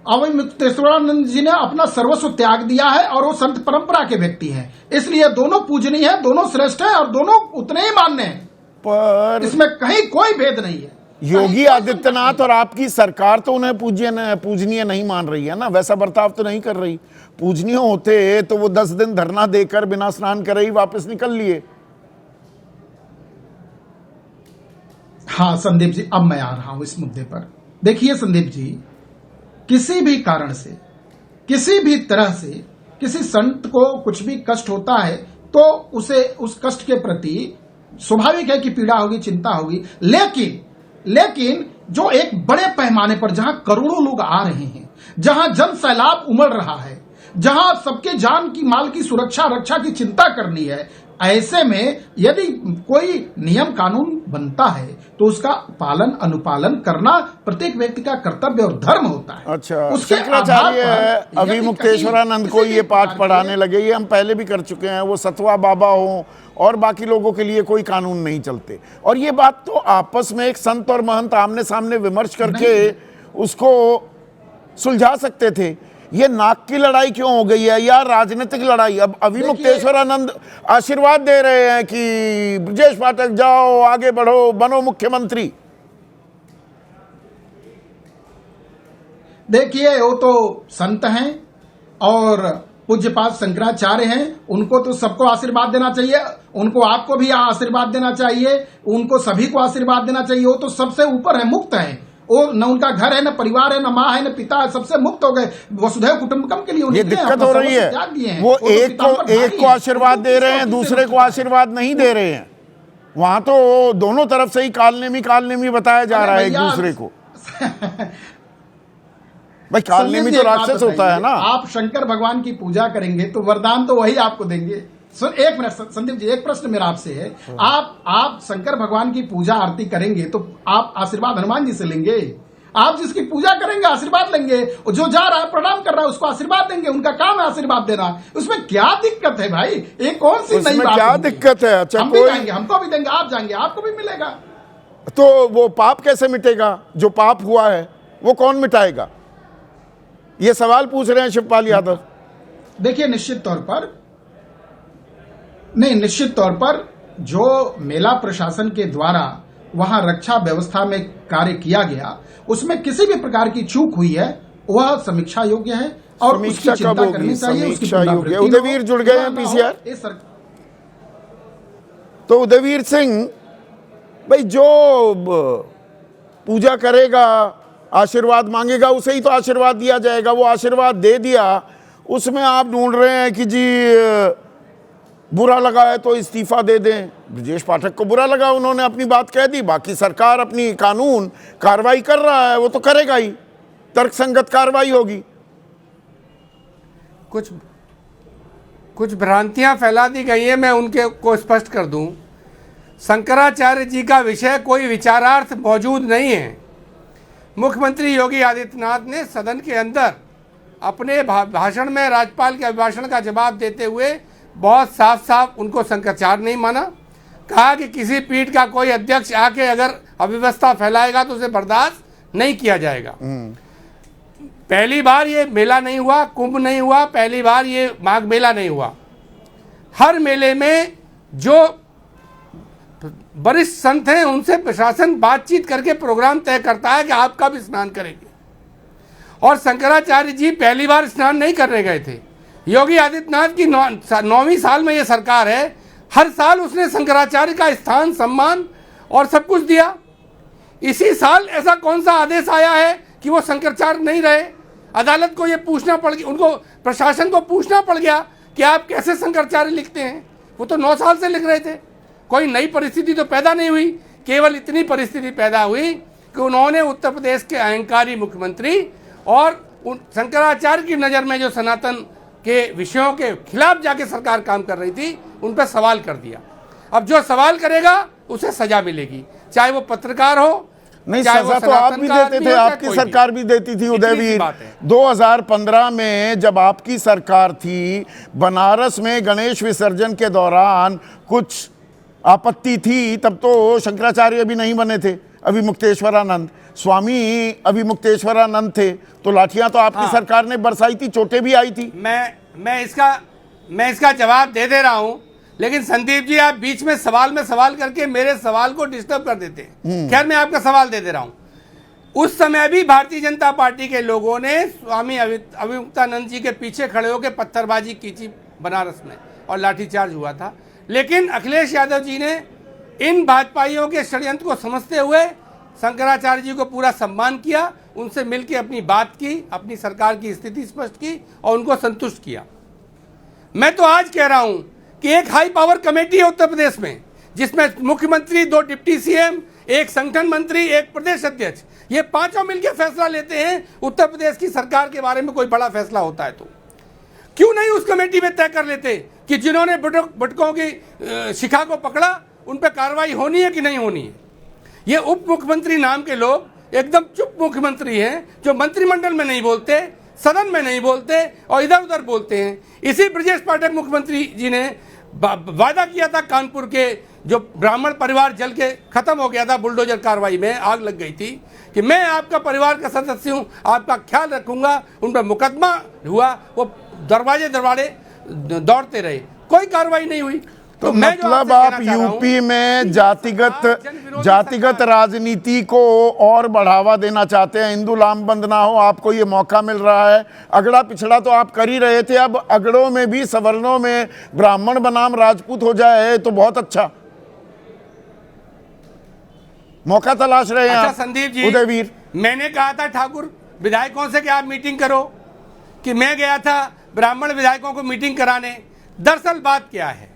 अविमुक्तेश्वरानंद जी ने अपना सर्वस्व त्याग दिया है और वो संत परंपरा के व्यक्ति हैं। इसलिए दोनों पूजनीय है, दोनों श्रेष्ठ है और दोनों उतने ही मान्य हैं, पर इसमें कहीं कोई भेद नहीं है। योगी आदित्यनाथ और आपकी सरकार तो उन्हें पूजनीय नहीं मान रही है ना, वैसा बर्ताव तो नहीं कर रही। पूजनीय होते तो वो 10 दिन धरना देकर बिना स्नान करे ही वापस निकल लिए। हाँ संदीप जी, अब मैं आ रहा हूं इस मुद्दे पर। देखिए संदीप जी, किसी भी कारण से, किसी भी तरह से किसी संत को कुछ भी कष्ट होता है तो उसे उस कष्ट के प्रति स्वाभाविक है कि पीड़ा होगी, चिंता होगी। लेकिन जो एक बड़े पैमाने पर जहां करोड़ों लोग आ रहे हैं, जहां जन सैलाब उमड़ रहा है, जहां सबके जान की माल की सुरक्षा रक्षा की चिंता करनी है। ऐसे में यदि कोई नियम कानून बनता है तो उसका पालन अनुपालन करना प्रत्येक व्यक्ति का कर्तव्य और धर्म होता है। अच्छा, उसके शंकराचार्य आधार पर अभी यदि मुक्तेश्वरानंद को किसी ये भी पाठ प्रकार पढ़ाने के- लगे, ये हम पहले भी कर चुके हैं। वो सतवा बाबा हो और बाकी लोगों के लिए कोई कानून नहीं चलते। और ये बात तो आपस में एक संत और महंत आमने सामने विमर्श करके उसको सुलझा सकते थे। ये नाक की लड़ाई क्यों हो गई है या राजनीतिक लड़ाई? अब अभी मुक्तेश्वरानंद आशीर्वाद दे रहे हैं कि ब्रजेश पाठक जाओ, आगे बढ़ो, बनो मुख्यमंत्री। देखिए, वो तो संत हैं और पूज्यपाद शंकराचार्य हैं, उनको तो सबको आशीर्वाद देना चाहिए। उनको आपको भी आशीर्वाद देना चाहिए, उनको सभी को आशीर्वाद देना चाहिए। वो तो सबसे ऊपर है, मुक्त है। वो न उनका घर है, न परिवार है, न माँ है, न पिता है, सबसे मुक्त हो गए। वसुधैव कुटुंबकम के लिए ये दिक्कत हो रही है। वो एक को आशीर्वाद दे रहे हैं, दूसरे को आशीर्वाद नहीं दे रहे हैं। वहां तो दोनों तरफ से ही कालनेमी बताया जा रहा है एक दूसरे को। भाई कालनेमी तो राक्षस होता है ना। आप शंकर भगवान की पूजा करेंगे तो वरदान तो वही आपको देंगे। एक मिनट संदीप जी, एक प्रश्न मेरा आपसे है। आप शंकर भगवान की पूजा आरती करेंगे तो आप आशीर्वाद हनुमान जी से लेंगे। आप जिसकी पूजा करेंगे आशीर्वाद लेंगे, जो जा रहा है प्रणाम कर रहा है उसको आशीर्वाद देंगे। उनका काम है आशीर्वाद देना। उसमें क्या दिक्कत है भाई? एक कौन सी नई बात? क्या दिक्कत है? अच्छा, हम भी जाएंगे, हमको भी देंगे, आप जाएंगे, आपको भी मिलेगा। तो वो पाप कैसे मिटेगा? जो पाप हुआ है वो कौन मिटाएगा? ये सवाल पूछ रहे हैं शिवपाल यादव। देखिए, निश्चित तौर पर जो मेला प्रशासन के द्वारा वहां रक्षा व्यवस्था में कार्य किया गया, उसमें किसी भी प्रकार की चूक हुई है वह समीक्षा योग्य है और उसकी चिंता करनी चाहिए। समीक्षा योग्य। उदयवीर जुड़ गए हैं पीसीआर। तो उदयवीर सिंह भाई, जो पूजा करेगा, आशीर्वाद मांगेगा, उसे ही तो आशीर्वाद दिया जाएगा। वो आशीर्वाद दे दिया, उसमें आप ढूंढ रहे हैं कि जी बुरा लगा है तो इस्तीफा दे दें। ब्रजेश पाठक को बुरा लगा, उन्होंने अपनी बात कह दी। बाकी सरकार अपनी कानून कार्रवाई कर रहा है, वो तो करेगा ही, तर्कसंगत कार्रवाई होगी। कुछ भ्रांतियां फैला दी गई हैं, मैं उनके को स्पष्ट कर दूं। शंकराचार्य जी का विषय कोई विचारार्थ मौजूद नहीं है। मुख्यमंत्री योगी आदित्यनाथ ने सदन के अंदर अपने भाषण में राज्यपाल के अभिभाषण का जवाब देते हुए बहुत साफ साफ उनको शंकराचार्य नहीं माना। कहा कि किसी पीठ का कोई अध्यक्ष आके अगर अव्यवस्था फैलाएगा तो उसे बर्दाश्त नहीं किया जाएगा। पहली बार ये मेला नहीं हुआ, कुंभ नहीं हुआ, पहली बार ये माघ मेला नहीं हुआ। हर मेले में जो वरिष्ठ संत हैं उनसे प्रशासन बातचीत करके प्रोग्राम तय करता है कि आपका भी स्नान करेंगे। और शंकराचार्य जी पहली बार स्नान नहीं करने गए थे। योगी आदित्यनाथ की 9वीं साल में ये सरकार है, हर साल उसने शंकराचार्य का स्थान सम्मान और सब कुछ दिया। इसी साल ऐसा कौन सा आदेश आया है कि वो शंकराचार्य नहीं रहे? अदालत को ये पूछना पड़ गया, उनको प्रशासन को पूछना पड़ गया कि आप कैसे शंकराचार्य लिखते हैं। वो तो 9 साल से लिख रहे थे। कोई नई परिस्थिति तो पैदा नहीं हुई, केवल इतनी परिस्थिति पैदा हुई कि उन्होंने उत्तर प्रदेश के अहंकारी मुख्यमंत्री और शंकराचार्य की नज़र में जो सनातन के विषयों के खिलाफ जाके सरकार काम कर रही थी उन पर सवाल कर दिया। अब जो सवाल करेगा उसे सजा मिलेगी, चाहे वो पत्रकार हो। नहीं, सजा तो आप भी देते थे, आपकी सरकार भी देती थी उदयवीर। 2015 में जब आपकी सरकार थी, बनारस में गणेश विसर्जन के दौरान कुछ आपत्ति थी, तब तो शंकराचार्य भी नहीं बने थे, अभी मुक्तेश्वरानंद स्वामी अभी मुक्तेश्वरानंद थे, तो लाठियां तो आपकी सरकार ने बरसाई थी, चोटें भी आई थी। मैं इसका जवाब दे रहा हूं, लेकिन संदीप जी आप बीच में सवाल करके मेरे सवाल को डिस्टर्ब कर देते हैं। खैर, मैं आपका सवाल दे रहा हूं। उस समय भी भारतीय जनता पार्टी के लोगों ने स्वामी अविमुक्तानंद जी के पीछे खड़े होकर पत्थरबाजी की थी बनारस में और लाठीचार्ज हुआ था। लेकिन अखिलेश यादव जी ने इन भाजपाइयों के षड्यंत्र को समझते हुए शंकराचार्य जी को पूरा सम्मान किया, उनसे मिलकर अपनी बात की, अपनी सरकार की स्थिति स्पष्ट की और उनको संतुष्ट किया। मैं तो आज कह रहा हूं कि एक हाई पावर कमेटी है उत्तर प्रदेश में, जिसमें मुख्यमंत्री, 2 डिप्टी सीएम, एक संगठन मंत्री, एक प्रदेश अध्यक्ष, ये पांचों मिलकर फैसला लेते हैं उत्तर प्रदेश की सरकार के बारे में कोई बड़ा फैसला होता है तो। क्यों नहीं उस कमेटी में तय कर लेते कि जिन्होंने बटकों की शिखा को पकड़ा उन पर कार्रवाई होनी है कि नहीं होनी है। ये उप मुख्यमंत्री नाम के लोग एकदम चुप मुख्यमंत्री हैं, जो मंत्रिमंडल में नहीं बोलते, सदन में नहीं बोलते और इधर उधर बोलते हैं। इसी ब्रजेश पाठक मुख्यमंत्री जी ने वादा किया था, कानपुर के जो ब्राह्मण परिवार जल के खत्म हो गया था बुलडोजर कार्रवाई में, आग लग गई थी, कि मैं आपका परिवार का सदस्य हूं, आपका ख्याल रखूंगा। उन पर मुकदमा हुआ, वो दरवाजे दौड़ते रहे, कोई कार्रवाई नहीं हुई। तो मतलब आप यूपी में जातिगत राजनीति को और बढ़ावा देना चाहते हैं, हिंदू लामबंद ना हो, आपको ये मौका मिल रहा है। अगड़ा पिछड़ा तो आप कर ही रहे थे, अब अगड़ों में भी सवर्णों में ब्राह्मण बनाम राजपूत हो जाए तो बहुत अच्छा मौका तलाश रहे हैं। अच्छा आप संदीप जी, उदयवीर, मैंने कहा था ठाकुर विधायकों से कि आप मीटिंग करो, कि मैं गया था ब्राह्मण विधायकों को मीटिंग कराने। दरअसल बात क्या है,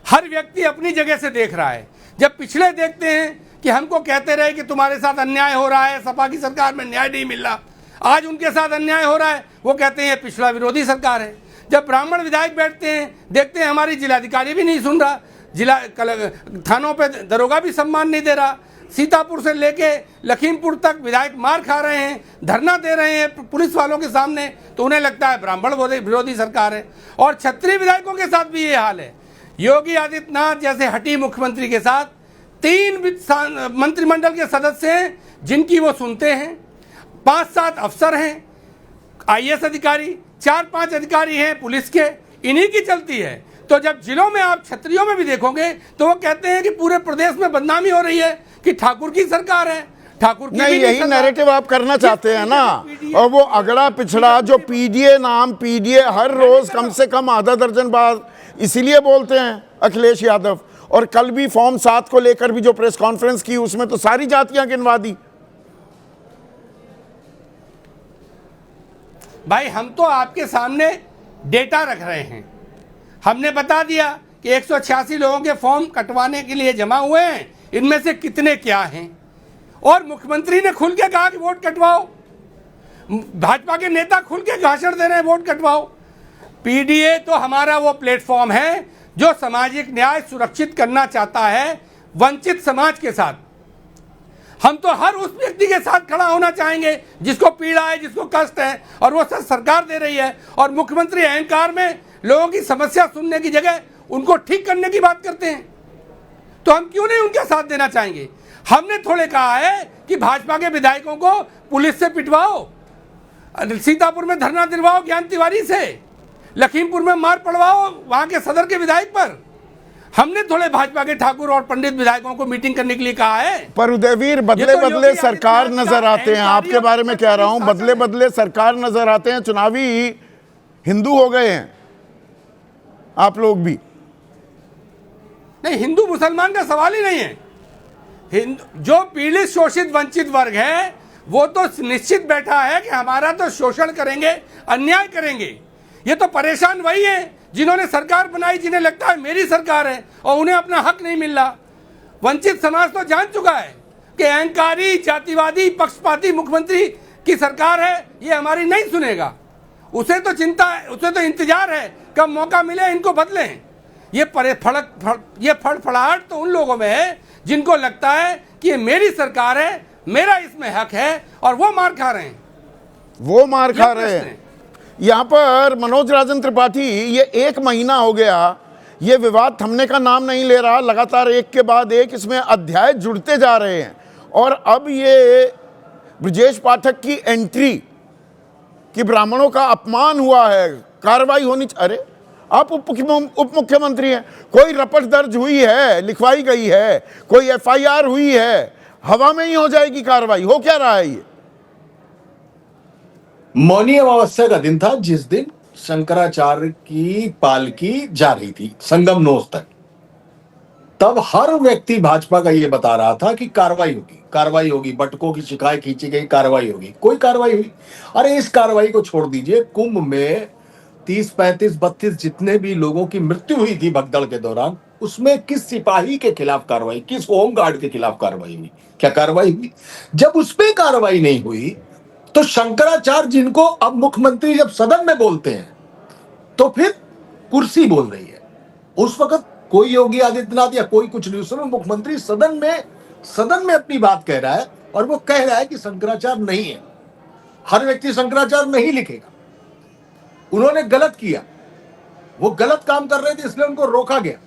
हर व्यक्ति अपनी जगह से देख रहा है। जब पिछले देखते हैं कि हमको कहते रहे कि तुम्हारे साथ अन्याय हो रहा है, सपा की सरकार में न्याय नहीं मिल रहा, आज उनके साथ अन्याय हो रहा है, वो कहते हैं ये पिछड़ा विरोधी सरकार है। जब ब्राह्मण विधायक बैठते हैं, देखते हैं हमारी जिलाधिकारी भी नहीं सुन रहा, थानों पे दरोगा भी सम्मान नहीं दे रहा, सीतापुर से लेके लखीमपुर तक विधायक मार खा रहे हैं, धरना दे रहे हैं पुलिस वालों के सामने, तो उन्हें लगता है ब्राह्मण विरोधी सरकार है। और क्षत्रिय विधायकों के साथ भी ये हाल है। योगी आदित्यनाथ जैसे हठी मुख्यमंत्री के साथ 3 मंत्रिमंडल के सदस्य हैं जिनकी वो सुनते हैं, 5-7 अफसर हैं, IAS अधिकारी, 4-5 अधिकारी हैं पुलिस के, इन्हीं की चलती है। तो जब जिलों में आप क्षत्रियों में भी देखोगे तो वो कहते हैं कि पूरे प्रदेश में बदनामी हो रही है कि ठाकुर की सरकार है, ठाकुर की नहीं, यही नैरेटिव आप करना चाहते हैं ना। और वो अगड़ा पिछड़ा जो पीडीए हर रोज कम से कम आधा दर्जन बार इसीलिए बोलते हैं अखिलेश यादव, और कल भी फॉर्म 7 को लेकर भी जो प्रेस कॉन्फ्रेंस की उसमें तो सारी जातियां गिनवा दी। भाई हम तो आपके सामने डेटा रख रहे हैं, हमने बता दिया कि 186 लोगों के फॉर्म कटवाने के लिए जमा हुए हैं, इनमें से कितने क्या हैं, और मुख्यमंत्री ने खुल के कहा कि वोट कटवाओ, भाजपा के नेता खुल के भाषण दे रहे हैं वोट कटवाओ। पीडीए तो हमारा वो प्लेटफॉर्म है जो सामाजिक न्याय सुरक्षित करना चाहता है वंचित समाज के साथ। हम तो हर उस व्यक्ति के साथ खड़ा होना चाहेंगे जिसको पीड़ा है, जिसको कष्ट है, और वो सब सरकार दे रही है। और मुख्यमंत्री अहंकार में लोगों की समस्या सुनने की जगह उनको ठीक करने की बात करते हैं, तो हम क्यों नहीं उनका साथ देना चाहेंगे। हमने थोड़े कहा है कि भाजपा के विधायकों को पुलिस से पिटवाओ, सीतापुर में धरना दिलवाओ ज्ञान तिवारी से, लखीमपुर में मार पड़वाओ वहां के सदर के विधायक पर। हमने थोड़े भाजपा के ठाकुर और पंडित विधायकों को मीटिंग करने के लिए कहा है। पर उदयवीर बदले बदले सरकार नजर आते हैं, आपके बारे में कह रहा हूं, बदले बदले सरकार नजर आते हैं। चुनावी हिंदू हो गए हैं आप लोग भी। नहीं, हिंदू मुसलमान का सवाल ही नहीं है। जो पीड़ित शोषित वंचित वर्ग है वो तो निश्चित बैठा है कि हमारा तो शोषण करेंगे, अन्याय करेंगे। ये तो परेशान वही है जिन्होंने सरकार बनाई, जिन्हें लगता है मेरी सरकार है और उन्हें अपना हक नहीं मिल रहा। वंचित समाज तो जान चुका है कि अहंकारी, जातिवादी, पक्षपाती मुख्यमंत्री की सरकार है, ये हमारी नहीं सुनेगा। उसे तो चिंता है, उसे तो इंतजार है कब मौका मिले इनको बदलें। ये फड़फड़ाहट तो उन लोगों में है जिनको लगता है कि ये मेरी सरकार है, मेरा इसमें हक है, और वो मार खा रहे हैं। वो मार खा रहे हैं। यहाँ पर मनोज राजन त्रिपाठी, ये 1 महीना हो गया, ये विवाद थमने का नाम नहीं ले रहा, लगातार एक के बाद एक इसमें अध्याय जुड़ते जा रहे हैं। और अब ये ब्रजेश पाठक की एंट्री कि ब्राह्मणों का अपमान हुआ है, कार्रवाई होनी अरे आप उप मुख्यमंत्री हैं, कोई रपट दर्ज हुई है, लिखवाई गई है, कोई FIR हुई है, हवा में ही हो जाएगी कार्रवाई। हो क्या रहा है ये? मौनी अमावस्या का दिन था जिस दिन शंकराचार्य की पालकी जा रही थी संगमनोर तक। तब हर व्यक्ति भाजपा का ये बता रहा था कि कार्रवाई होगी, बटकों की शिकायत खींची गई, कार्रवाई होगी। कोई कार्रवाई हुई? अरे इस कार्रवाई को छोड़ दीजिए, कुंभ में 30, 35, 32 जितने भी लोगों की मृत्यु हुई थी भगदड़ के दौरान, उसमें किस सिपाही के खिलाफ कार्रवाई, किस होमगार्ड के खिलाफ कार्रवाई हुई? क्या कार्रवाई हुई? जब उस पर कार्रवाई नहीं हुई तो शंकराचार्य जिनको अब मुख्यमंत्री जब सदन में बोलते हैं तो फिर कुर्सी बोल रही है। उस वक्त कोई योगी आदित्यनाथ या कोई कुछ नहीं, उस समय मुख्यमंत्री सदन में अपनी बात कह रहा है और वो कह रहा है कि शंकराचार्य नहीं है, हर व्यक्ति शंकराचार्य नहीं लिखेगा। उन्होंने गलत किया, वो गलत काम कर रहे थे, इसलिए उनको रोका गया।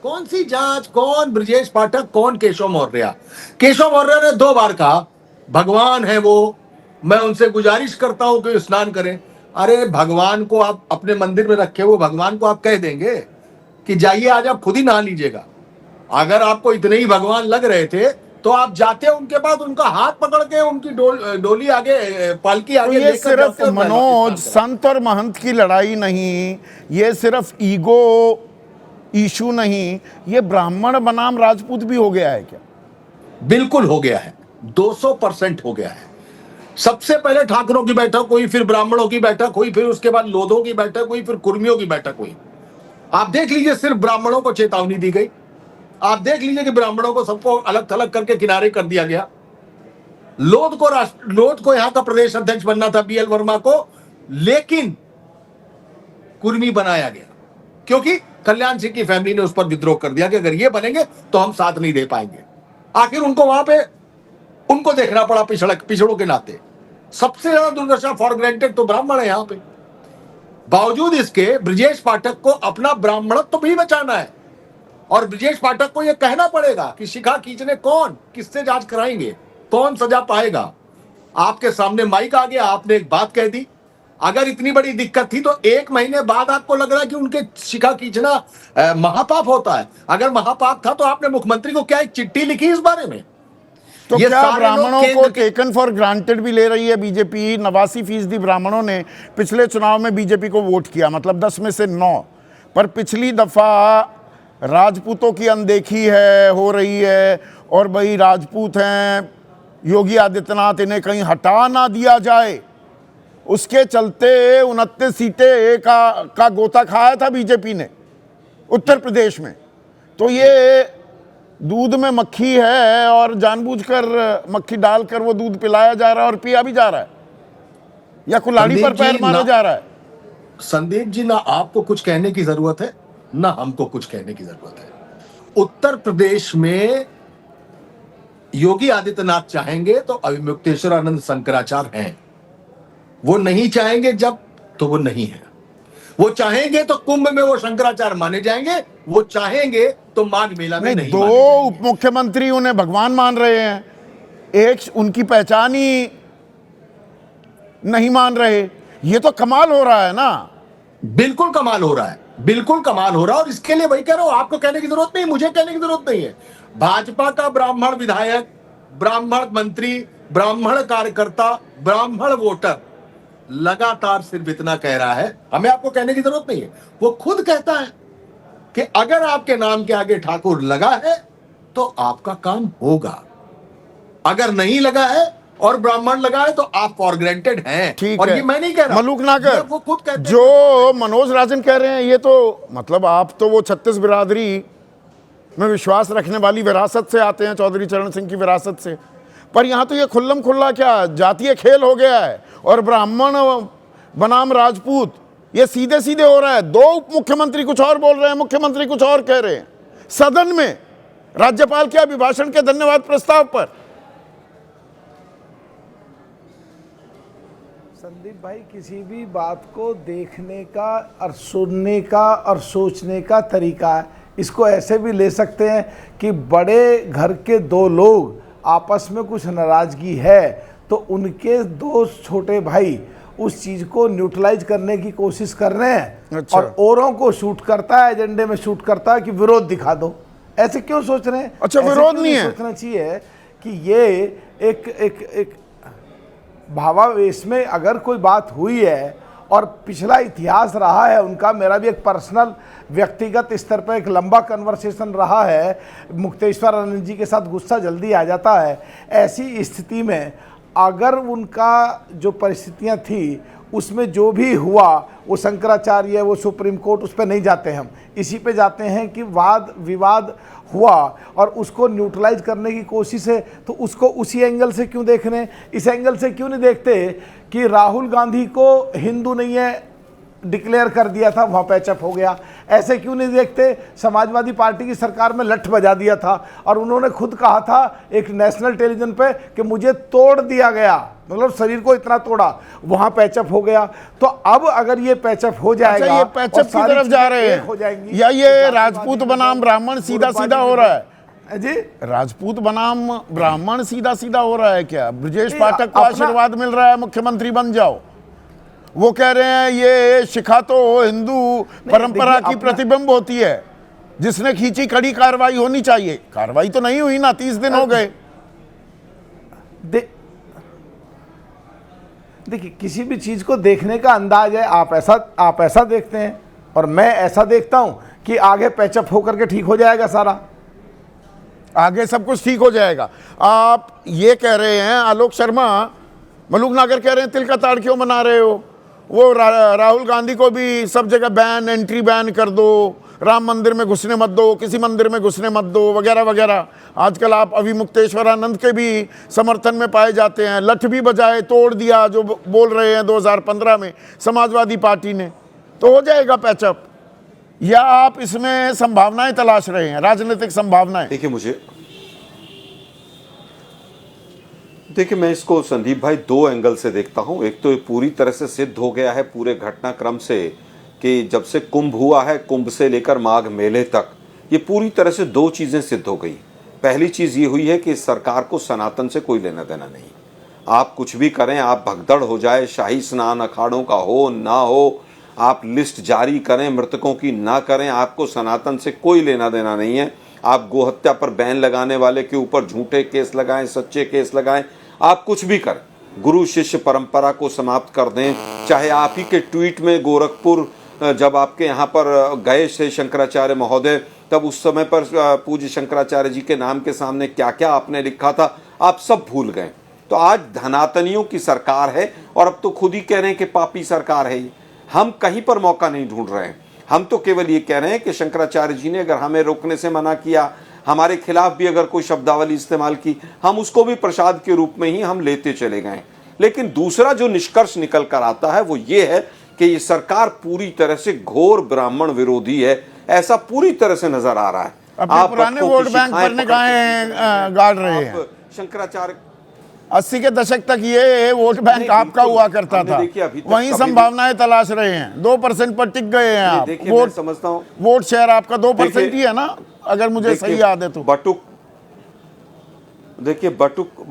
कौन सी जांच, कौन ब्रजेश पाठक, कौन केशव मौर्य? केशव मौर्य ने 2 बार कहा भगवान है वो, मैं उनसे गुजारिश करता हूं कि स्नान करें। अरे भगवान को आप अपने मंदिर में रखे हुए भगवान को आप कह देंगे कि जाइए आज आप खुद ही नहा लीजिएगा? अगर आपको इतने ही भगवान लग रहे थे तो आप जाते उनके बाद उनका हाथ पकड़ के उनकी डोली आगे, पालकी तो आगे ये लेकर सिर्फ जाते हैं। मनोज संत और महंत की लड़ाई नहीं, ये सिर्फ ईगो इशू नहीं, ये ब्राह्मण बनाम राजपूत भी हो गया है क्या? बिल्कुल हो गया है, 200% हो गया है। सबसे पहले ठाकुरों की बैठक हुई, फिर ब्राह्मणों की बैठक हुई, फिर उसके बाद लोधों की बैठक हुई, फिर कुर्मियों की बैठक हुई। आप देख लीजिए, सिर्फ ब्राह्मणों को चेतावनी दी गई। आप देख लीजिए कि ब्राह्मणों को सबको अलग थलग करके किनारे कर दिया गया। लोध को यहां का प्रदेश अध्यक्ष बनना था BL वर्मा को, लेकिन कुर्मी बनाया गया क्योंकि कल्याण सिंह की फैमिली ने उस पर विद्रोह कर दिया कि अगर ये बनेंगे तो हम साथ नहीं दे पाएंगे। आखिर उनको वहां पे उनको देखना पड़ा पिछड़ों के नाते। सबसे ज्यादा दुर्दशा फॉर ग्रांटेड तो ब्राह्मण है यहां पे। बावजूद इसके ब्रजेश पाठक को अपना ब्राह्मणत्व तो भी बचाना है और ब्रजेश पाठक को यह कहना पड़ेगा कि शिखा खींचने कौन, किससे जांच कराएंगे, कौन सजा पाएगा। आपके सामने माइक आ गया, आपने एक बात कह दी। अगर इतनी बड़ी दिक्कत थी तो 1 महीने बाद आपको लग रहा है कि उनके शिखा खींचना महापाप होता है। अगर महापाप था तो आपने मुख्यमंत्री को क्या एक चिट्ठी लिखी इस बारे में? तो क्या ब्राह्मणों को टेकन फॉर ग्रांटेड भी ले रही है बीजेपी? 89% ब्राह्मणों ने पिछले चुनाव में बीजेपी को वोट किया, मतलब 10 में से 9। पर पिछली दफा राजपूतों की अनदेखी हो रही है और भाई राजपूत हैं, योगी आदित्यनाथ इन्हें कहीं हटा ना दिया जाए, उसके चलते 29 सीटें का गोता खाया था बीजेपी ने उत्तर प्रदेश में। तो ये दूध में मक्खी है और जानबूझकर मक्खी डालकर वो दूध पिलाया जा रहा है और पिया भी जा रहा है, या कुल्हाड़ी पर पैर मारा जा रहा है। संदीप जी, ना आपको कुछ कहने की जरूरत है ना हमको कुछ कहने की जरूरत है। उत्तर प्रदेश में योगी आदित्यनाथ चाहेंगे तो अविमुक्तेश्वरानंद शंकराचार्य हैं, वो नहीं चाहेंगे जब तो वो नहीं है। वो चाहेंगे तो कुंभ में वो शंकराचार्य माने जाएंगे, वो चाहेंगे तो माघ मेला में नहीं। 2 उप मुख्यमंत्री उन्हें भगवान मान रहे हैं, एक उनकी पहचान ही नहीं मान रहे। ये तो कमाल हो रहा है ना। बिल्कुल कमाल हो रहा है, बिल्कुल कमाल हो रहा है। और इसके लिए वही कह रहा हूं, आपको कहने की जरूरत नहीं, मुझे कहने की जरूरत नहीं है। भाजपा का ब्राह्मण विधायक, ब्राह्मण मंत्री, ब्राह्मण कार्यकर्ता, ब्राह्मण वोटर लगातार सिर्फ इतना कह रहा है, हमें आपको कहने की जरूरत नहीं है। वो खुद कहता है कि अगर आपके नाम के आगे ठाकुर लगा है तो आपका काम होगा, अगर नहीं लगा है और ब्राह्मण लगा है तो आप फॉर ग्रांटेड हैं। ठीक और है, ये मैं नहीं कह रहा, मलूक नागर, वो खुद कहते हैं। जो मनोज राजन कह रहे हैं, ये तो मतलब आप तो वो 36 बिरादरी में विश्वास रखने वाली विरासत से आते हैं, चौधरी चरण सिंह की विरासत से। पर यहाँ तो ये खुल्लम खुल्ला क्या जातीय खेल हो गया है और ब्राह्मण बनाम राजपूत ये सीधे सीधे हो रहा है। 2 उप मुख्यमंत्री कुछ और बोल रहे हैं, मुख्यमंत्री कुछ और कह रहे हैं सदन में राज्यपाल के अभिभाषण के धन्यवाद प्रस्ताव पर। संदीप भाई, किसी भी बात को देखने का और सुनने का और सोचने का तरीका है। इसको ऐसे भी ले सकते हैं कि बड़े घर के 2 लोग आपस में कुछ नाराजगी है तो उनके 2 छोटे भाई उस चीज को न्यूट्रलाइज करने की कोशिश कर रहे हैं। अच्छा। और औरों को शूट करता है, एजेंडे में शूट करता है कि विरोध दिखा दो। ऐसे क्यों सोच रहे हैं? अच्छा, विरोध नहीं है, सोचना चाहिए कि ये एक भावावेश में अगर कोई बात हुई है और पिछला इतिहास रहा है उनका, मेरा भी एक पर्सनल व्यक्तिगत स्तर पर एक लंबा कन्वर्सेशन रहा है, मुक्तेश्वर आनंद जी के साथ गुस्सा जल्दी आ जाता है। ऐसी स्थिति में अगर उनका जो परिस्थितियां थी उसमें जो भी हुआ, वो शंकराचार्य, वो सुप्रीम कोर्ट, उस पर नहीं जाते हम, इसी पे जाते हैं कि वाद विवाद हुआ और उसको न्यूट्रलाइज करने की कोशिश है। तो उसको उसी एंगल से क्यों देख रहे हैं? इस एंगल से क्यों नहीं देखते कि राहुल गांधी को हिंदू नहीं है डिक्लेयर कर दिया था, वहाँ पैचअप हो गया। ऐसे क्यों नहीं देखते, समाजवादी पार्टी की सरकार में लठ बजा दिया था और उन्होंने खुद कहा था एक नेशनल टेलीविजन पे कि मुझे तोड़ दिया गया, मतलब शरीर को इतना तोड़ा, वहाँ पैचअप हो गया। तो अब अगर ये पैचअप हो जाएगा, अच्छा, ये पैचअप की तरफ जा रहे हैं या ये राजपूत बनाम ब्राह्मण सीधा सीधा हो रहा है जी? राजपूत बनाम ब्राह्मण सीधा सीधा हो रहा है क्या? ब्रजेश पाठक को आशीर्वाद मिल रहा है मुख्यमंत्री बन जाओ, वो कह रहे हैं ये शिखा तो हिंदू परंपरा की प्रतिबिंब होती है, जिसने खींची कड़ी कार्रवाई होनी चाहिए। कार्रवाई तो नहीं हुई ना, 30 दिन हो गए। देखिए, किसी भी चीज को देखने का अंदाज है, आप ऐसा देखते हैं और मैं ऐसा देखता हूं कि आगे पैचअप होकर के ठीक हो जाएगा, सारा आगे सब कुछ ठीक हो जाएगा। आप ये कह रहे हैं, आलोक शर्मा, मलूक नागर कह रहे हैं तिल का ताड़ क्यों मना रहे हो, वो राहुल गांधी को भी सब जगह बैन, एंट्री बैन कर दो, राम मंदिर में घुसने मत दो, किसी मंदिर में घुसने मत दो, वगैरह वगैरह। आजकल आप अभिमुक्तेश्वरानंद के भी समर्थन में पाए जाते हैं। लठ भी बजाए, तोड़ दिया, जो बोल रहे हैं 2015 में समाजवादी पार्टी ने। तो हो जाएगा पैचअप, या आप इसमें संभावनाएं तलाश रहे हैं, राजनीतिक संभावनाएं? देखिए मैं इसको संदीप भाई 2 एंगल से देखता हूं। एक तो ये पूरी तरह से सिद्ध हो गया है पूरे घटनाक्रम से कि जब से कुंभ हुआ है, कुंभ से लेकर माघ मेले तक, ये पूरी तरह से 2 चीजें सिद्ध हो गई। पहली चीज ये हुई है कि सरकार को सनातन से कोई लेना देना नहीं। आप कुछ भी करें, आप भगदड़ हो जाए, शाही स्नान अखाड़ों का हो ना हो, आप लिस्ट जारी करें मृतकों की ना करें, आपको सनातन से कोई लेना देना नहीं है। आप गोहत्या पर बैन लगाने वाले के ऊपर झूठे केस लगाएं, सच्चे केस लगाएं, आप कुछ भी करें, गुरु शिष्य परंपरा को समाप्त कर दें। चाहे आप ही के ट्वीट में गोरखपुर जब आपके यहाँ पर गए थे शंकराचार्य महोदय, तब उस समय पर पूज्य शंकराचार्य जी के नाम के सामने क्या क्या आपने लिखा था, आप सब भूल गए। तो आज धनातनियों की सरकार है और अब तो खुद ही कह रहे हैं कि पापी सरकार है। हम कहीं पर मौका नहीं ढूंढ रहे हैं, हम तो केवल ये कह रहे हैं कि शंकराचार्य जी ने अगर हमें रोकने से मना किया, हमारे खिलाफ भी अगर कोई शब्दावली इस्तेमाल की, हम उसको भी प्रसाद के रूप में ही हम लेते चले गए। लेकिन दूसरा जो निष्कर्ष निकल कर आता है वो ये है कि ये सरकार पूरी तरह से घोर ब्राह्मण विरोधी है, ऐसा पूरी तरह से नजर आ रहा है। आप पुराने वोट बैंक पर निगाहें गाड़ रहे हैं। शंकराचार्य 80 के दशक तक ये वोट बैंक आपका हुआ करता था, वहीं संभावनाएं तलाश रहे हैं। 2% पर टिक गए हैं आप। वोट समझता हूँ, वोट शेयर आपका 2% ही है ना, अगर मुझे सही याद है तो।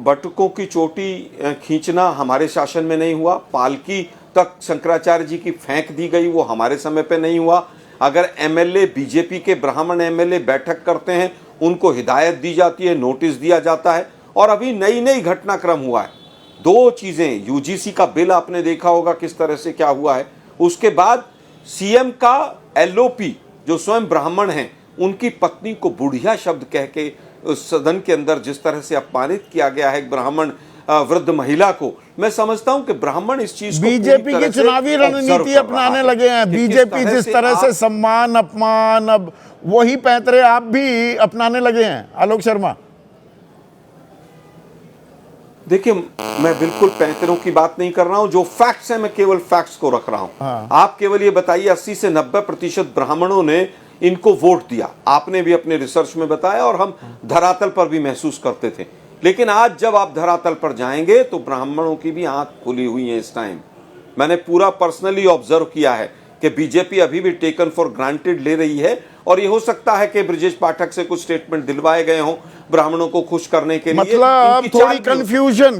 बटुकों की चोटी खींचना हमारे शासन में नहीं हुआ। पालकी तक शंकराचार्य जी की फेंक दी गई, वो हमारे समय पे नहीं हुआ। अगर एमएलए, बीजेपी के ब्राह्मण एमएलए बैठक करते हैं, उनको हिदायत दी जाती है, नोटिस दिया जाता है। और अभी नई घटनाक्रम हुआ है। 2 चीजें, यूजीसी का बिल आपने देखा होगा किस तरह से क्या हुआ है। उसके बाद सीएम का एलओपी, जो स्वयं ब्राह्मण हैं, उनकी पत्नी को बुढ़िया शब्द कह के सदन के अंदर जिस तरह से अपमानित किया गया है एक ब्राह्मण वृद्ध महिला को, मैं समझता हूं कि ब्राह्मण इस चीज को बीजेपी की चुनावी रणनीति अपनाने लगे हैं। बीजेपी जिस तरह से सम्मान अपमान, अब वही पैंतरे आप भी अपनाने लगे हैं। आलोक शर्मा, देखिए मैं बिल्कुल पैंतरों की बात नहीं कर रहा हूं, जो फैक्ट्स हैं मैं केवल फैक्ट्स को रख रहा हूं। आप केवल ये बताइए 80 से 90% ब्राह्मणों ने इनको वोट दिया, आपने भी अपने रिसर्च में बताया और हम धरातल पर भी महसूस करते थे। लेकिन आज जब आप धरातल पर जाएंगे तो ब्राह्मणों की भी आंख खुली हुई है। इस टाइम मैंने पूरा पर्सनली ऑब्जर्व किया है कि बीजेपी अभी भी टेकन फॉर ग्रांटेड ले रही है। और ये हो सकता है कि ब्रजेश पाठक से कुछ स्टेटमेंट दिलवाए गए हों ब्राह्मणों को खुश करने के लिए, मतलब थोड़ी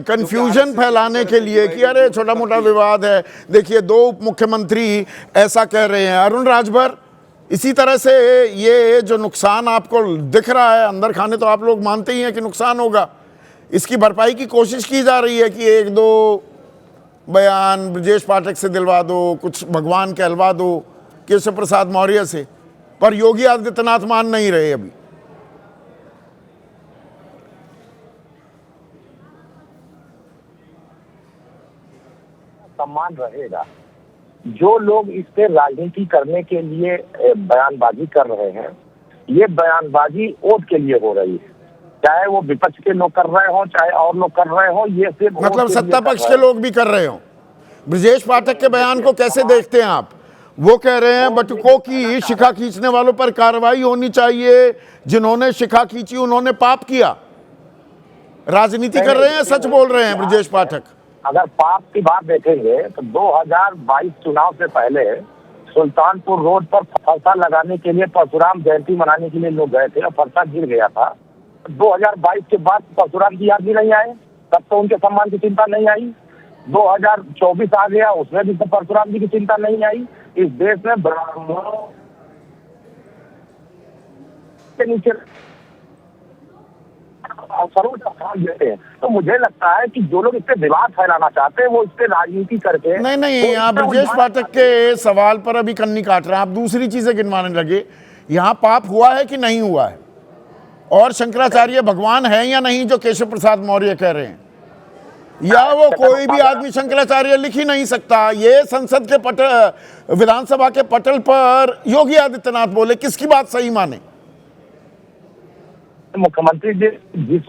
कंफ्यूजन फैलाने के लिए कि अरे छोटा मोटा विवाद है। देखिए 2 उप मुख्यमंत्री ऐसा कह रहे हैं। अरुण राजभर, इसी तरह से ये जो नुकसान आपको दिख रहा है अंदर खाने, तो आप लोग मानते ही हैं कि नुकसान होगा, इसकी भरपाई की कोशिश की जा रही है कि 1-2 बयान ब्रजेश पाठक से दिलवा दो, कुछ भगवान कहलवा दो केशव प्रसाद मौर्य से, पर योगी आदित्यनाथ मान नहीं रहे अभी। सम्मान रहेगा। जो लोग इस पे राजनीति करने के लिए बयानबाजी कर रहे हैं, ये बयानबाजी वोट के लिए हो रही है, चाहे वो विपक्ष के लोग कर रहे हो चाहे और लोग कर रहे हो, ये सिर्फ मतलब सत्ता पक्ष के लोग भी कर रहे हो। ब्रजेश पाठक के बयान को कैसे देखते हैं आप? वो कह रहे हैं बटुकों की शिखा खींचने वालों पर कार्रवाई होनी चाहिए, जिन्होंने शिखा खींची उन्होंने पाप किया। राजनीति कर रहे हैं, सच बोल रहे हैं ब्रजेश पाठक। अगर पाप की बात देखेंगे तो 2022 चुनाव से पहले सुल्तानपुर रोड पर फरसा लगाने के लिए, परशुराम जयंती मनाने के लिए लोग गए थे और फरसा गिर गया था। 2022 के बाद परशुराम की याद भी नहीं आए, तब तो उनके सम्मान की चिंता नहीं आई। 2024 आ गया, उसमें भी परशुराम जी की चिंता नहीं आई। इस देश में ब्राह्मणों के नीचे अवसरों का स्थान देते हैं। तो मुझे लगता है कि जो लोग इस पे विवाद फैलाना चाहते हैं वो इस पे राजनीति करके नहीं, आप ब्रजेश पाठक के सवाल पर अभी कन्नी काट रहे हैं, आप दूसरी चीजें गिनवाने लगे। यहाँ पाप हुआ है कि नहीं हुआ है, और शंकराचार्य भगवान है या नहीं जो केशव प्रसाद मौर्य कह रहे हैं, या वो कोई भी आदमी शंकराचार्य लिख ही नहीं सकता। ये संसद के पटल, विधानसभा के पटल पर योगी आदित्यनाथ बोले, किसकी बात सही माने? मुख्यमंत्री जी जिस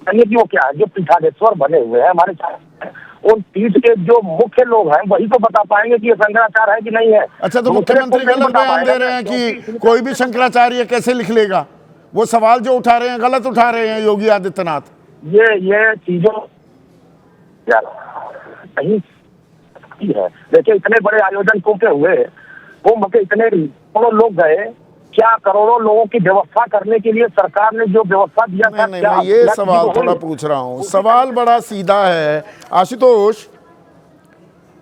कि वो क्या है, जो पीठाधीश्वर बने हुए हैं हमारे उन पीठ के जो मुख्य लोग हैं वही तो बता पाएंगे कि ये शंकराचार्य है कि नहीं है। अच्छा, तो मुख्यमंत्री गलत बयान दे रहे हैं कि कोई भी शंकराचार्य कैसे लिख लेगा? वो सवाल जो उठा रहे हैं गलत उठा रहे हैं योगी आदित्यनाथ। ये चीजों कहीं है। देखिए, इतने बड़े आयोजन कुंभ के हुए, कुंभ के इतने लोग गए, क्या करोड़ों लोगों की व्यवस्था करने के लिए सरकार ने जो व्यवस्था दिया था, नहीं, मैं ये सवाल थोड़ा पूछ रहा हूँ। सवाल बड़ा सीधा है आशुतोष।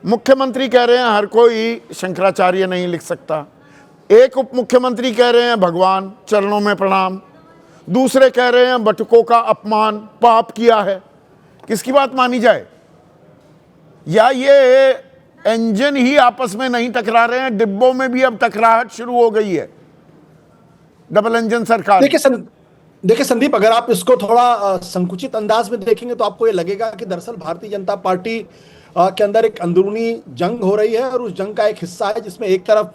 मुख्यमंत्री कह रहे हैं हर कोई शंकराचार्य नहीं लिख सकता, एक उप मुख्यमंत्री कह रहे हैं भगवान चरणों में प्रणाम, दूसरे कह रहे हैं बटुकों का अपमान पाप किया है। किसकी बात मानी जाए? या ये इंजन ही आपस में नहीं टकरा रहे हैं, डिब्बों में भी अब टकराहट शुरू हो गई है डबल इंजन सरकार? देखिए संदीप, अगर आप इसको थोड़ा संकुचित अंदाज में देखेंगे तो आपको ये लगेगा कि दरअसल भारतीय जनता पार्टी के अंदर एक अंदरूनी जंग हो रही है, और उस जंग का एक हिस्सा है जिसमें एक तरफ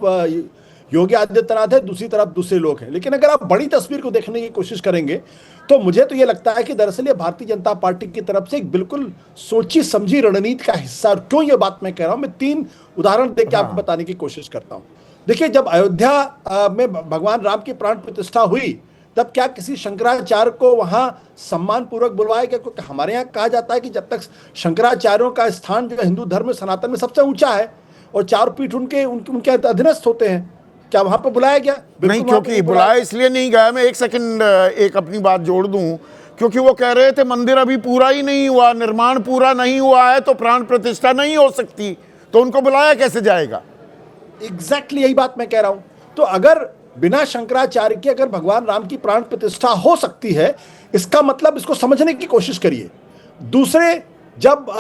योगी आदित्यनाथ है, दूसरी तरफ दूसरे लोग हैं। लेकिन अगर आप बड़ी तस्वीर को देखने की कोशिश करेंगे तो मुझे तो ये लगता है कि दरअसल ये भारतीय जनता पार्टी की तरफ से एक बिल्कुल सोची समझी रणनीति का हिस्सा। और क्यों ये बात मैं कह रहा हूं, मैं 3 उदाहरण देकर आपको बताने की कोशिश करता हूं। देखिए, जब अयोध्या में भगवान राम की प्राण प्रतिष्ठा हुई, तब क्या किसी शंकराचार्य को वहां सम्मान पूर्वक बुलवाया गया? क्योंकि हमारे यहाँ कहा जाता है कि जब तक शंकराचार्यों का स्थान जो हिंदू धर्म में सनातन में सबसे ऊंचा है और 4 पीठ उनके अधीनस्थ होते हैं, क्या वहां पर बुलाया गया? नहीं, क्योंकि बुलाया इसलिए नहीं गया। मैं एक सेकंड एक अपनी बात जोड़ दूं, क्योंकि वो कह रहे थे मंदिर अभी पूरा ही नहीं हुआ, निर्माण पूरा नहीं हुआ है, तो प्राण प्रतिष्ठा नहीं हो सकती, तो उनको बुलाया कैसे जाएगा? एग्जैक्टली यही बात मैं कह रहा हूं। तो अगर बिना शंकराचार्य के अगर भगवान राम की प्राण प्रतिष्ठा हो सकती है, इसका मतलब इसको समझने की कोशिश करिए। दूसरे, जब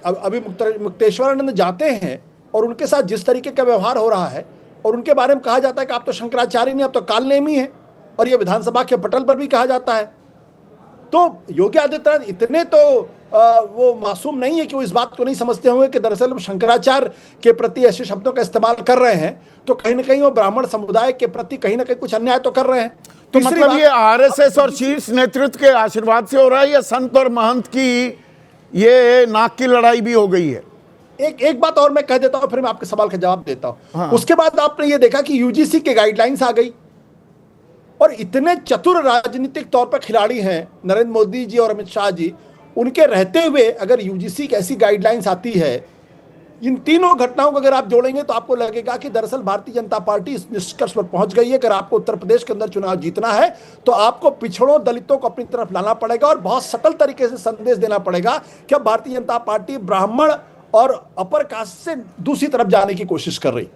अभी मुक्तेश्वरानंद जाते हैं और उनके साथ जिस तरीके का व्यवहार हो रहा है, और उनके बारे में कहा जाता है कि आप तो शंकराचार्य नहीं, आप तो कालनेमी है, और ये विधानसभा के पटल पर भी कहा जाता है। तो योगी आदित्यनाथ इतने तो वो मासूम नहीं है कि वो इस बात को नहीं समझते होंगे कि दरअसल शंकराचार्य के प्रति ऐसे शब्दों का इस्तेमाल कर रहे हैं, तो कहीं ना कहीं वो ब्राह्मण समुदाय के प्रति कहीं ना कहीं कुछ अन्याय तो कर रहे हैं। तो मतलब ये आरएसएस और शीर्ष नेतृत्व के आशीर्वाद से हो रहा है, या संत और महंत की ये नाक की लड़ाई भी हो गई है? एक बात और मैं कह देता हूं, फिर मैं आपके सवाल का जवाब देता हूं। हाँ। उसके बाद आपने ये देखा कि यूजीसी के गाइडलाइंस आ गई, और इतने चतुर राजनीतिक तौर पर खिलाड़ी हैं नरेंद्र मोदी जी और अमित शाह जी, उनके रहते हुए अगर यूजीसी की ऐसी गाइडलाइंस आती है, इन तीनों घटनाओं को अगर आप जोड़ेंगे तो आपको लगेगा कि दरअसल भारतीय जनता पार्टी इस निष्कर्ष पर पहुंच गई है। अगर आपको उत्तर प्रदेश के अंदर चुनाव जीतना है तो आपको पिछड़ों दलितों को अपनी तरफ लाना पड़ेगा, और बहुत सटल तरीके से संदेश देना पड़ेगा कि अब भारतीय जनता पार्टी ब्राह्मण और अपर कास्ट से दूसरी तरफ जाने की कोशिश कर रही।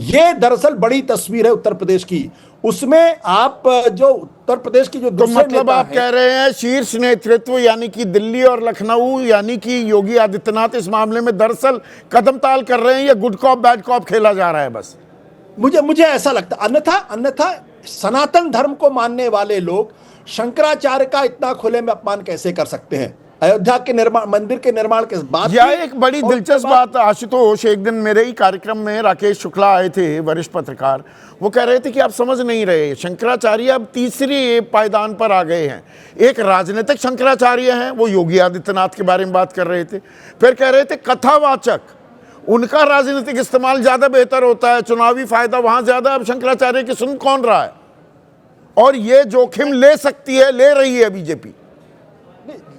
ये दरअसल बड़ी तस्वीर है उत्तर प्रदेश की। उसमें आप जो उत्तर प्रदेश की जो तो मतलब आप कह रहे हैं शीर्ष नेतृत्व यानी कि दिल्ली और लखनऊ यानी कि योगी आदित्यनाथ इस मामले में दरअसल कदम ताल कर रहे हैं, या गुड कॉप बैड कॉप खेला जा रहा है बस? मुझे ऐसा लगता है। अन्यथा सनातन धर्म को मानने वाले लोग शंकराचार्य का इतना खुले में अपमान कैसे कर सकते हैं? अयोध्या के निर्माण, मंदिर के निर्माण के बाद यह एक बड़ी दिलचस्प बात आशुतोष, एक दिन मेरे ही कार्यक्रम में राकेश शुक्ला आए थे, वरिष्ठ पत्रकार, वो कह रहे थे कि आप समझ नहीं रहे, शंकराचार्य अब तीसरी पायदान पर आ गए हैं। एक राजनीतिक शंकराचार्य हैं, वो योगी आदित्यनाथ के बारे में बात कर रहे थे, फिर कह रहे थे कथावाचक उनका राजनीतिक इस्तेमाल ज्यादा बेहतर होता है, चुनावी फायदा वहां ज्यादा। अब शंकराचार्य की सुन कौन रहा है? और ये जोखिम ले सकती है, ले रही है बीजेपी।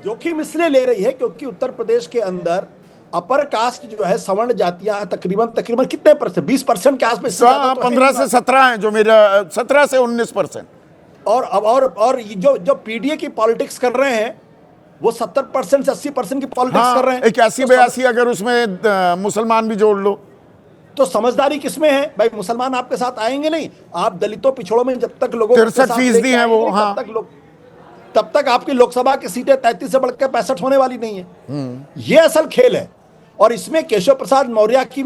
जोखिम इसलिए ले रही है क्योंकि उत्तर प्रदेश के अंदर अपर कास्ट जो है, सवर्ण जातियां तकरीबन कितने %? 20% के आसपास। 15 से 17 है, जो मेरा 17 से 19%। और जो पीडीए की पॉलिटिक्स कर रहे हैं वो 70% से 80% की पॉलिटिक्स कर रहे हैं। 81-82 अगर उसमें मुसलमान भी जोड़ लो तो समझदारी किसमें है भाई? मुसलमान आपके साथ आएंगे नहीं। आप दलितों पिछड़ों में जब तक लोगों 63% है वो, हाँ, तब तक आपकी लोकसभा की सीटें 33 से बढ़कर 65 होने वाली नहीं है। ये असल खेल है। और इसमें केशव प्रसाद मौर्य की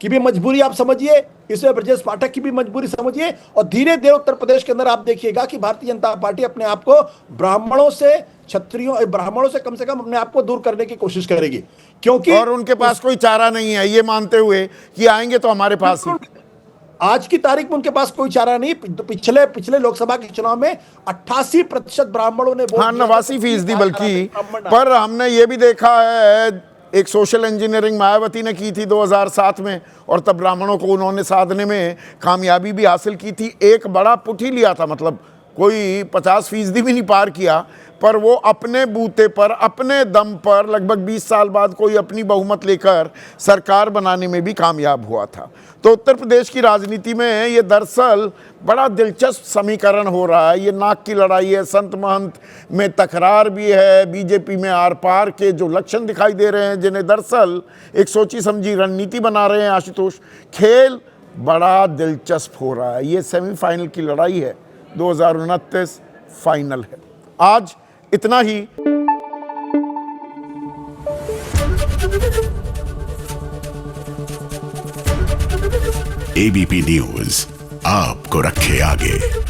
भी मजबूरी आप समझिए, इसमें ब्रजेश पाठक की भी मजबूरी समझिए। और धीरे धीरे उत्तर प्रदेश के अंदर आप देखिएगा कि भारतीय जनता पार्टी अपने आप को ब्राह्मणों से, क्षत्रियों, ब्राह्मणों से कम अपने आप को दूर करने की कोशिश करेगी, क्योंकि और उनके पास कोई चारा नहीं है, ये मानते हुए कि आएंगे तो हमारे पास ही। आज की तारीख में उनके पास कोई चारा नहीं। पिछले लोकसभा के चुनाव में 88% ब्राह्मणों ने वोट दिया, 89% बल्कि। पर हमने ये भी देखा है, एक सोशल इंजीनियरिंग मायावती ने की थी 2007 में, और तब ब्राह्मणों को उन्होंने साधने में कामयाबी भी हासिल की थी। एक बड़ा पुट ही लिया था, मतलब कोई 50% भी नहीं पार किया, पर वो अपने बूते पर, अपने दम पर लगभग 20 साल बाद कोई अपनी बहुमत लेकर सरकार बनाने में भी कामयाब हुआ था। तो उत्तर प्रदेश की राजनीति में ये दरअसल बड़ा दिलचस्प समीकरण हो रहा है। ये नाक की लड़ाई है, संत महंत में तकरार भी है, बीजेपी में आर पार के जो लक्षण दिखाई दे रहे हैं, जिन्हें दरअसल एक सोची समझी रणनीति बना रहे हैं आशुतोष। खेल बड़ा दिलचस्प हो रहा है। ये सेमीफाइनल की लड़ाई है, 2029 फाइनल है। आज इतना ही। एबीपी न्यूज आपको रखे आगे।